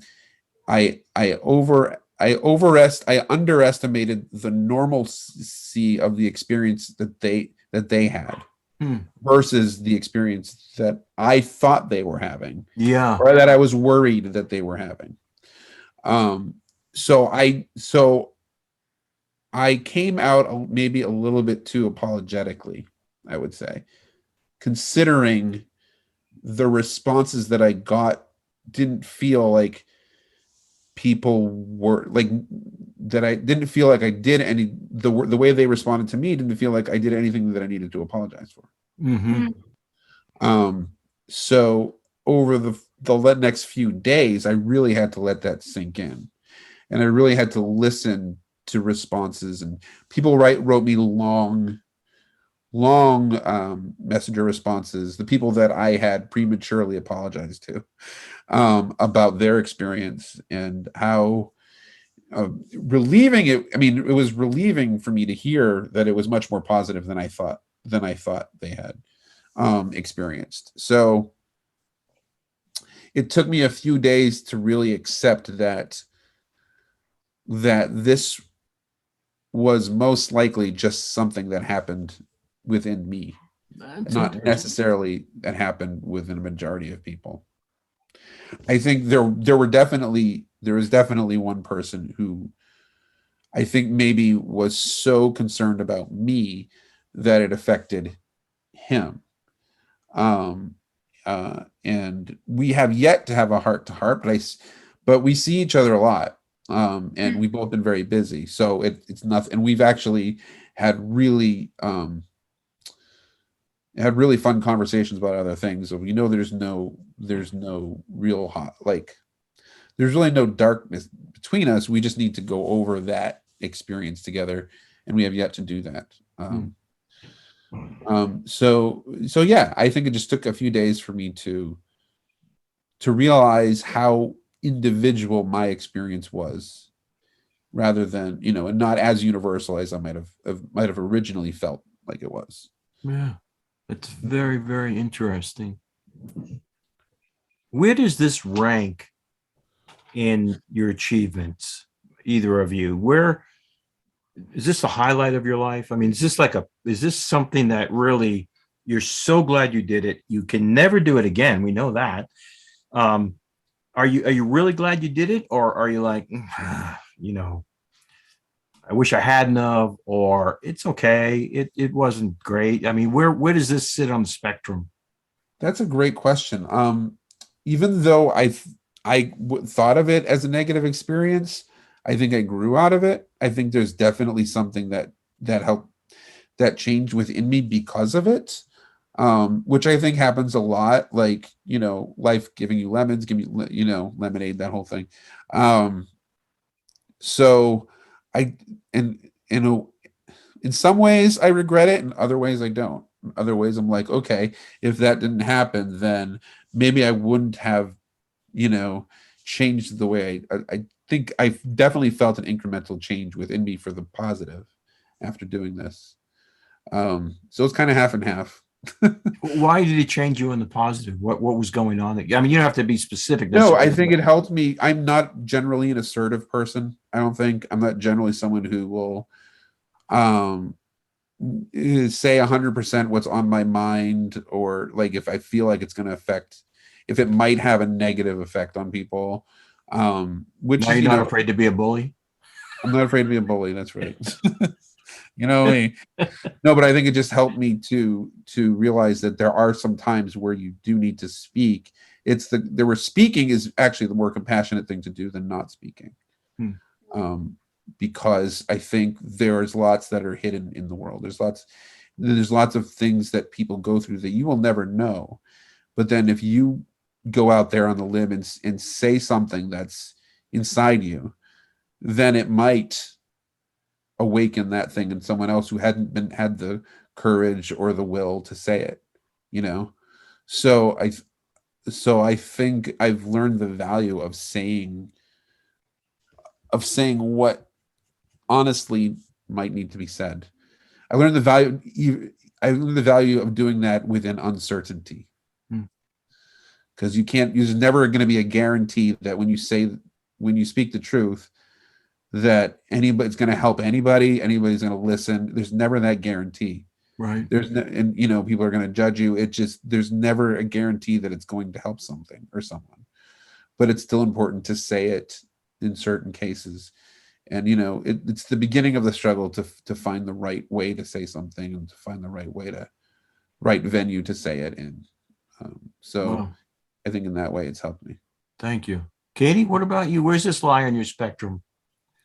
underestimated the normalcy of the experience that they had versus the experience that I thought they were having. Yeah. Or that I was worried that they were having. So I came out maybe a little bit too apologetically, I would say, considering the responses that I got didn't feel like people were like that. I didn't feel like I did any, the way they responded to me didn't feel like I did anything that I needed to apologize for. So over the next few days, I really had to let that sink in, and I really had to listen to responses, and people wrote me long messenger responses, the people that I had prematurely apologized to about their experience and how relieving it. I mean, it was relieving for me to hear that it was much more positive than I thought they had experienced. So it took me a few days to really accept that this was most likely just something that happened within me, not necessarily that happened within a majority of people. I think there was definitely one person who I think maybe was so concerned about me that it affected him. And we have yet to have a heart-to-heart, but we see each other a lot. And we've both been very busy, so it's nothing. And we've actually had really fun conversations about other things. So we know there's no real hot, like there's really no darkness between us. We just need to go over that experience together, and we have yet to do that. So yeah, I think it just took a few days for me to realize how individual my experience was, rather than, and not as universal as I might have originally felt like it was. Yeah, it's very, very interesting. Where does this rank in your achievements, either of you? Where is this the highlight of your life? I mean, is this something that really you're so glad you did it? You can never do it again. We know that. Are you really glad you did it, or are you like, I wish I hadn't of, or it's okay, it wasn't great? I mean, where does this sit on the spectrum? That's a great question. Even though thought of it as a negative experience, I think I grew out of it. I think there's definitely something that helped, that changed within me because of it, which I think happens a lot. Like, life giving you lemons, give you, lemonade, that whole thing. So I, and in some ways I regret it, in other ways I don't. In other ways I'm like, okay, if that didn't happen, then maybe I wouldn't have, changed the way I think I definitely felt an incremental change within me for the positive after doing this. So it's kind of half and half. Why did it change you in the positive? What was going on? I mean, you don't have to be specific. No, I think it helped me. I'm not generally an assertive person. I don't think I'm not generally someone who will say 100% what's on my mind, or like if I feel like it's going to affect, if it might have a negative effect on people. Which now you're not afraid to be a bully. I'm not afraid to be a bully. That's right. No, but I think it just helped me to realize that there are some times where you do need to speak. Speaking is actually the more compassionate thing to do than not speaking. Because I think there's lots that are hidden in the world. There's lots of things that people go through that you will never know. But then if you go out there on the limb and say something that's inside you, then it might awaken that thing in someone else who hadn't had the courage or the will to say it, So I think I've learned the value of saying what honestly might need to be said. I learned the value of doing that within uncertainty. Because there's never going to be a guarantee that when you speak the truth, that anybody's going to help anybody's going to listen. There's never that guarantee. Right. And people are going to judge you. There's never a guarantee that it's going to help something or someone, but it's still important to say it in certain cases. And, it's the beginning of the struggle to find the right way to say something, and to find the right venue to say it in. Wow. I think in that way it's helped me. Thank you. Katie, what about you? Where's this lie on your spectrum?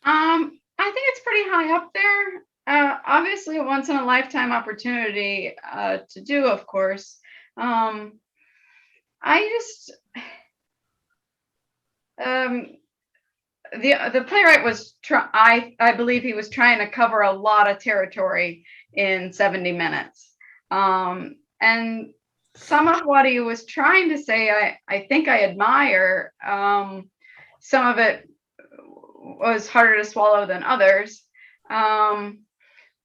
I think it's pretty high up there. Obviously a once in a lifetime opportunity to do, of course. I just the playwright was I believe he was trying to cover a lot of territory in 70 minutes. And some of what he was trying to say, I think I admire. Some of it was harder to swallow than others.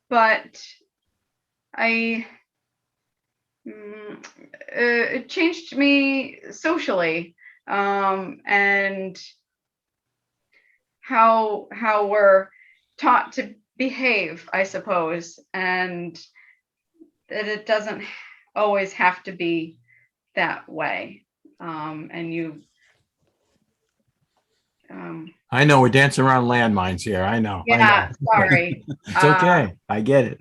But it changed me socially, and how we're taught to behave, I suppose, and that it doesn't always have to be that way. I know we're dancing around landmines here. I know. Yeah, sorry. It's okay. I get it.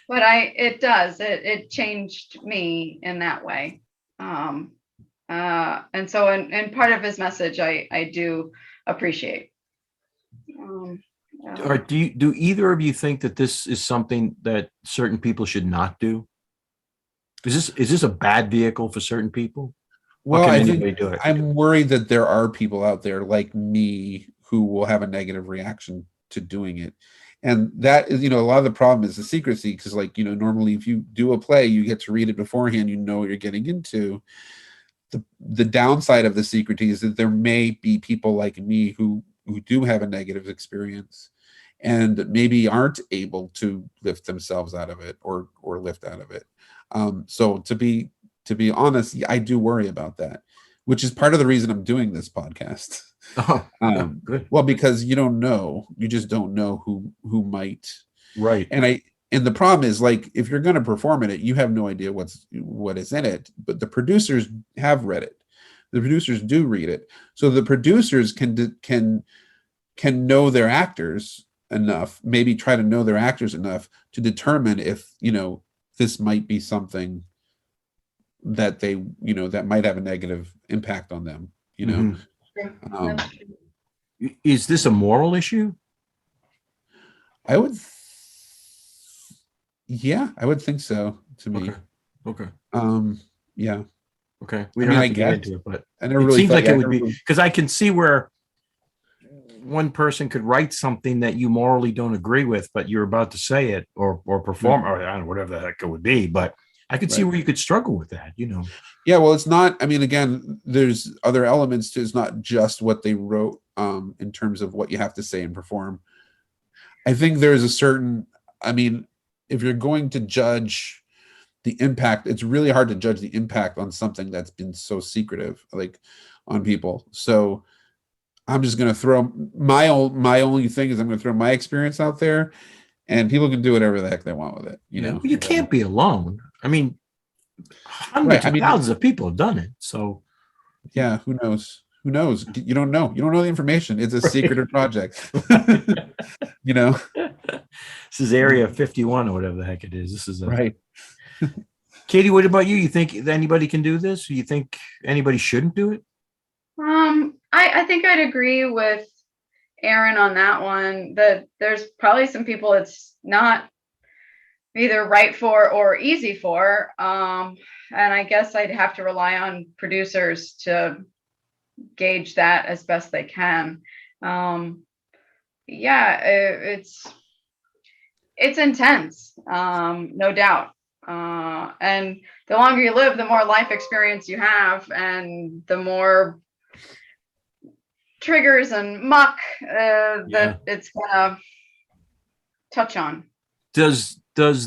But it does. It changed me in that way. And so in part of his message, I do appreciate. Or do either of you think that this is something that certain people should not do? Is this a bad vehicle for certain people? Well, I think I'm worried that there are people out there like me who will have a negative reaction to doing it. And that is, a lot of the problem is the secrecy, because like, normally if you do a play, you get to read it beforehand, you know what you're getting into. The downside of the secrecy is that there may be people like me who do have a negative experience and maybe aren't able to lift themselves out of it or lift out of it. So to be honest, I do worry about that, which is part of the reason I'm doing this podcast. Oh, good. Well, because you just don't know who might. Right. And the problem is, like, if you're going to perform in it, you have no idea what is in it, but the producers have read it. The producers do read it. So the producers can know their actors enough, maybe try to know their actors enough to determine if, this might be something that they, that might have a negative impact on them, Is this a moral issue? I would think so, to me. Okay. Yeah. Okay. We don't have to get into it, but I never it really seems thought- like yeah, it I would never- be, because I can see where one person could write something that you morally don't agree with, but you're about to say it or perform, or I don't know, whatever the heck it would be. But I could see Right. where you could struggle with that, Yeah, well, it's not. I mean, again, there's other elements to. It's not just what they wrote in terms of what you have to say and perform. I think there's a certain. I mean, if you're going to judge the impact, it's really hard to judge the impact on something that's been so secretive, like on people. So I'm just going to throw my only thing is I'm going to throw my experience out there, and people can do whatever the heck they want with it. Well, you can't be alone. I mean, hundreds Right, of thousands of people have done it. So yeah, who knows? Who knows? You don't know. You don't know the information. It's a secretive project. This is Area 51 or whatever the heck it is. This is Right. Katie, what about you? You think anybody can do this? You think anybody shouldn't do it? I think I'd agree with Aaron on that one, that there's probably some people it's not either right for or easy for. And I guess I'd have to rely on producers to gauge that as best they can. It's intense, no doubt. And the longer you live, the more life experience you have, and the more triggers and muck that it's gonna touch on. Does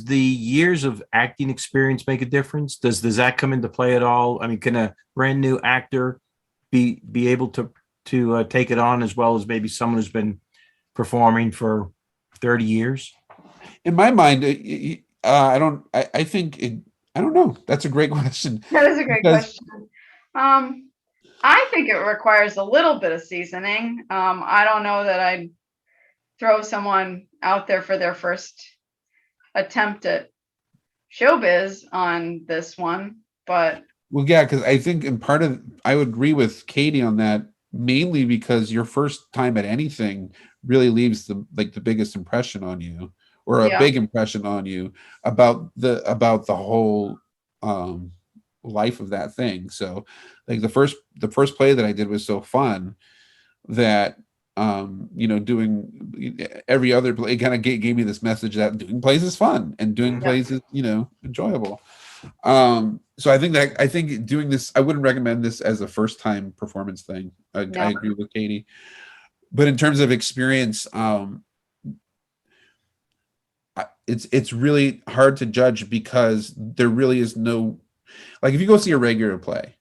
the years of acting experience make a difference? Does that come into play at all? I mean, can a brand new actor be able to take it on as well as maybe someone who's been performing for 30 years? In my mind, I don't know. That's a great question. That is a great question. I think it requires a little bit of seasoning. I don't know that I'd throw someone out there for their first attempt at showbiz on this one, but well, yeah, because I think I would agree with Katie on that, mainly because your first time at anything really leaves the biggest impression on you, or a big impression on you about the whole life of that thing. So like the first play that I did was so fun that doing every other play kind of gave me this message that doing plays is fun and doing plays is enjoyable. So I think doing this, I wouldn't recommend this as a first time performance thing. I agree with Katie, but in terms of experience, it's really hard to judge because there really is no, like, if you go see a regular play,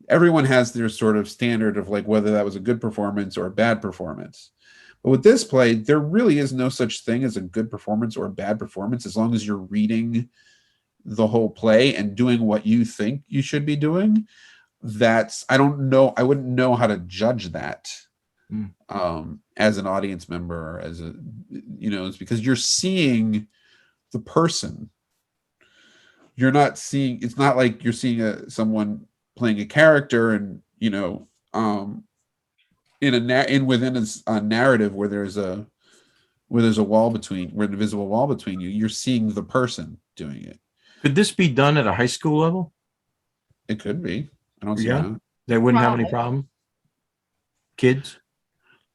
everyone has their sort of standard of like whether that was a good performance or a bad performance. But with this play, there really is no such thing as a good performance or a bad performance, as long as you're reading the whole play and doing what you think you should be doing. I wouldn't know how to judge that as an audience member, or as it's because you're seeing the person. You're not seeing, it's not like you're seeing someone playing a character and within a narrative where there's a invisible wall between you. You're seeing the person doing it. Could this be done at a high school level? It could be. I don't see how. They wouldn't have any problem. Kids?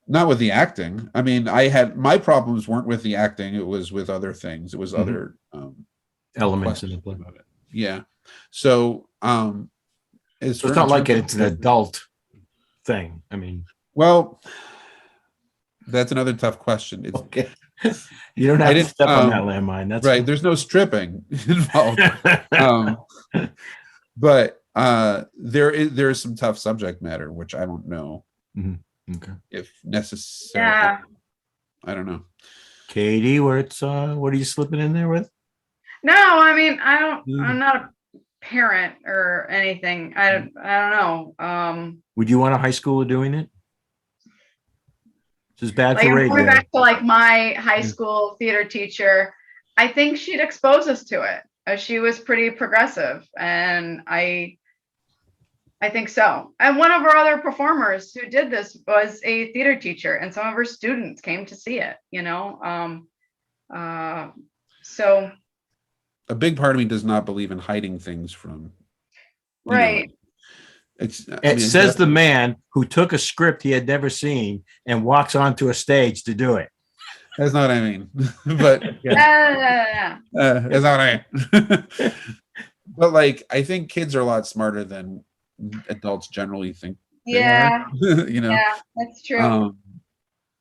Not with the acting. I mean, my problems weren't with the acting. It was with other things. It was other Elements in the questions play. about it. Yeah. So, as So for it's not in like terms it's of- an adult thing. I mean, well, that's another tough question. It's okay. You don't I have to didn't step on that landmine. That's right. There's no stripping involved. But there is some tough subject matter, which I don't know Okay. if necessary. Yeah. I don't know. Katie, what are you slipping in there with? No, I mean, I'm not a parent or anything. I don't know. Would you want a high schooler doing it? This is bad Like for I'm radio. going back to like my high school theater teacher. I think she'd expose us to it. She was pretty progressive, and I think so. And one of our other performers who did this was a theater teacher, and some of her students came to see it. So A big part of me does not believe in hiding things from. right. It says the man who took a script he had never seen and walks onto a stage to do it. That's not what I mean. But Yeah. that's not what I mean. But like, I think kids are a lot smarter than adults generally think. Yeah. Yeah, That's true.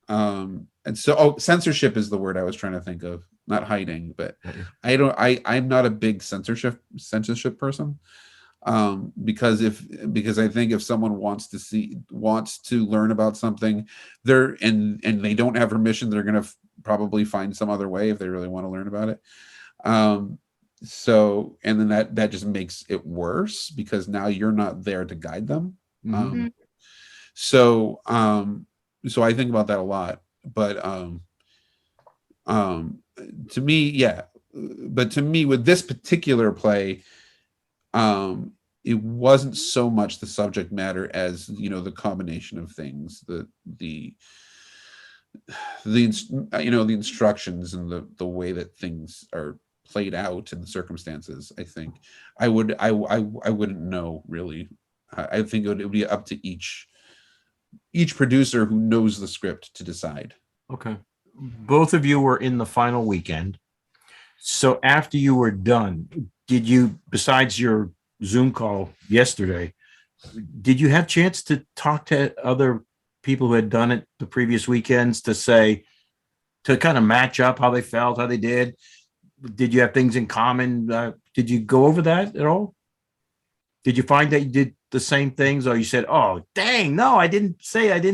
And so censorship is the word I was trying to think of, not hiding, but I'm not a big censorship person. Because I think if someone wants to learn about something, and they don't have permission, they're going to probably find some other way if they really want to learn about it. So, and then that just makes it worse because now you're not there to guide them. So I think about that a lot, but to me with this particular play, it wasn't so much the subject matter as the combination of things, the instructions and the way that things are played out and the circumstances. I think I wouldn't know really. I think it would be up to each producer who knows the script to decide. Okay. Both of you were in the final weekend. So after you were done, did you, besides your Zoom call yesterday, did you have a chance to talk to other people who had done it the previous weekends to kind of match up how they felt, how they did? Did you have things in common? Did you go over that at all? Did you find that you did the same things, or you said, "Oh, dang, no, I didn't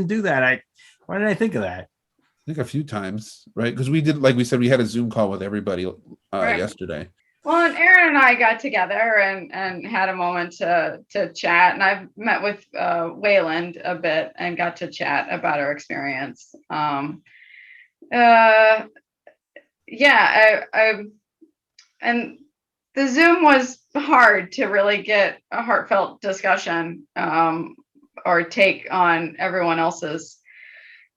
do that. Why did I think of that?" I think a few times, right? Because we did, like we said, we had a Zoom call with everybody Right. yesterday. Well, and Aaron and I got together and had a moment to chat, and I've met with Wayland a bit and got to chat about our experience. And the Zoom was hard to really get a heartfelt discussion or take on everyone else's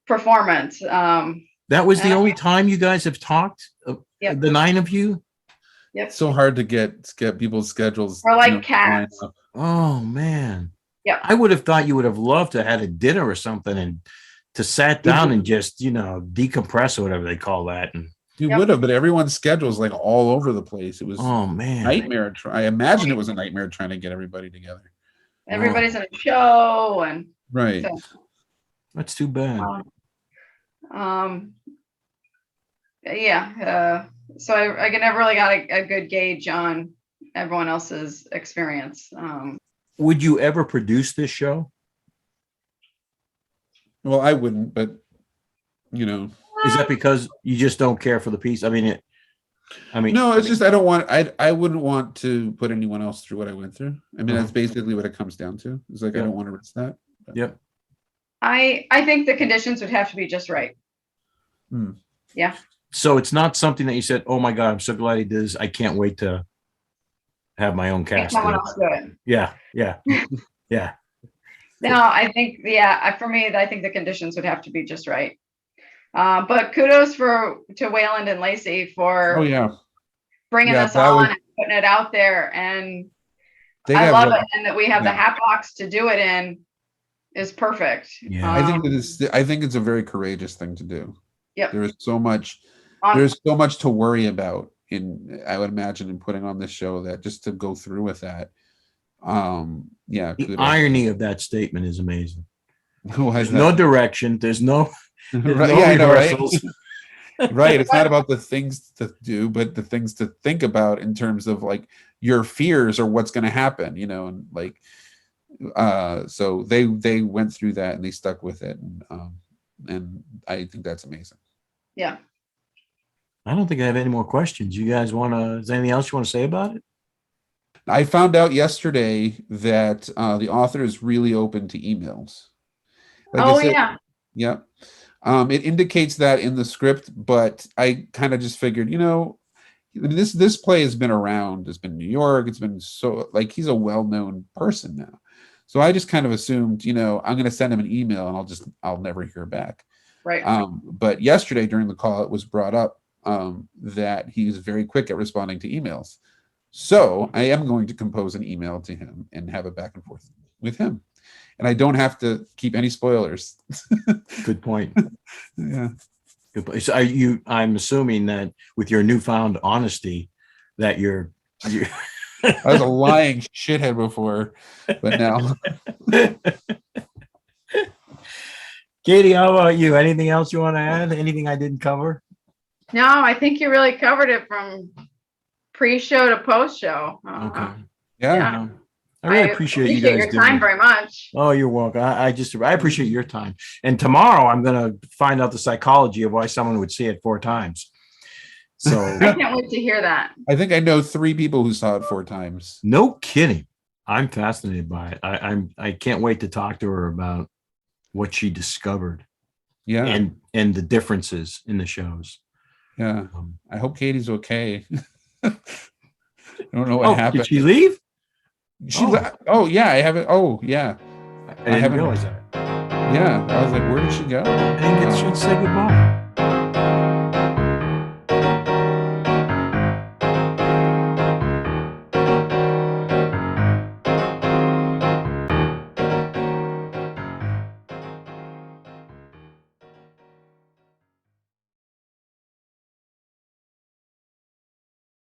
performance. That was the only time you guys have talked, Yep. the 9 of you? Yep. It's so hard to get people's schedules. Or like cats. Oh man. Yep. I would have thought you would have loved to have had a dinner or something and to sat down and just, decompress or whatever they call that. And you would have, but everyone's schedules like all over the place. It was oh man, nightmare. I imagine it was a nightmare trying to get everybody together. Everybody's in a show, and right. So, that's too bad. So I never really got a good gauge on everyone else's experience. Would you ever produce this show? Well, I wouldn't, but is that because you just don't care for the piece? I mean, no, it's just I wouldn't want to put anyone else through what I went through. I mean, that's basically what it comes down to. It's like I don't want to risk that. But. Yep. I think the conditions would have to be just right. Yeah. So it's not something that you said, "Oh my God, I'm so glad he did this. I can't wait to have my own cast." Someone else do it. Yeah. No, I think for me, I think the conditions would have to be just right. But kudos to Wayland and Lacey for bringing us on and putting it out there, and I love it, and that we have the hat box to do it in, is perfect. Yeah. I think it's a very courageous thing to do. Yep. There is so much to worry about I would imagine, in putting on this show, that just to go through with that. The kudos. irony of that statement is amazing. There's That? no direction. There's no Right, no I know, right? rehearsals. Right. It's not about the things to do, but the things to think about in terms of like your fears or what's going to happen, and like, so they went through that and they stuck with it. And I think that's amazing. Yeah. I don't think I have any more questions. You guys is there anything else you want to say about it? I found out yesterday that the author is really open to emails. Yeah. Yeah. It indicates that in the script, but I kind of just figured, this play has been around. It's been in New York. It's been so, like, he's a well-known person now. So I just kind of assumed, I'm going to send him an email and I'll never hear back. Right. But yesterday during the call, it was brought up that he's very quick at responding to emails. So I am going to compose an email to him and have a back and forth with him. And I don't have to keep any spoilers. Good point. Yeah. Good point. So I'm assuming that with your newfound honesty, that you I was a lying shithead before, but now. Katie, how about you? Anything else you want to add? Anything I didn't cover? No, I think you really covered it from pre-show to post-show. Okay. Yeah. I really appreciate you guys your time very much. Oh, you're welcome. I appreciate your time. And tomorrow I'm going to find out the psychology of why someone would see it 4 times. So I can't wait to hear that. I think I know 3 people who saw it 4 times. No kidding. I'm fascinated by it. I can't wait to talk to her about what she discovered. Yeah. And the differences in the shows. Yeah. I hope Katie's okay. I don't know what happened. Did she leave? Yeah, I haven't. Oh, yeah. I didn't realize that. Yeah. I was like, where did she go? I didn't get to say goodbye.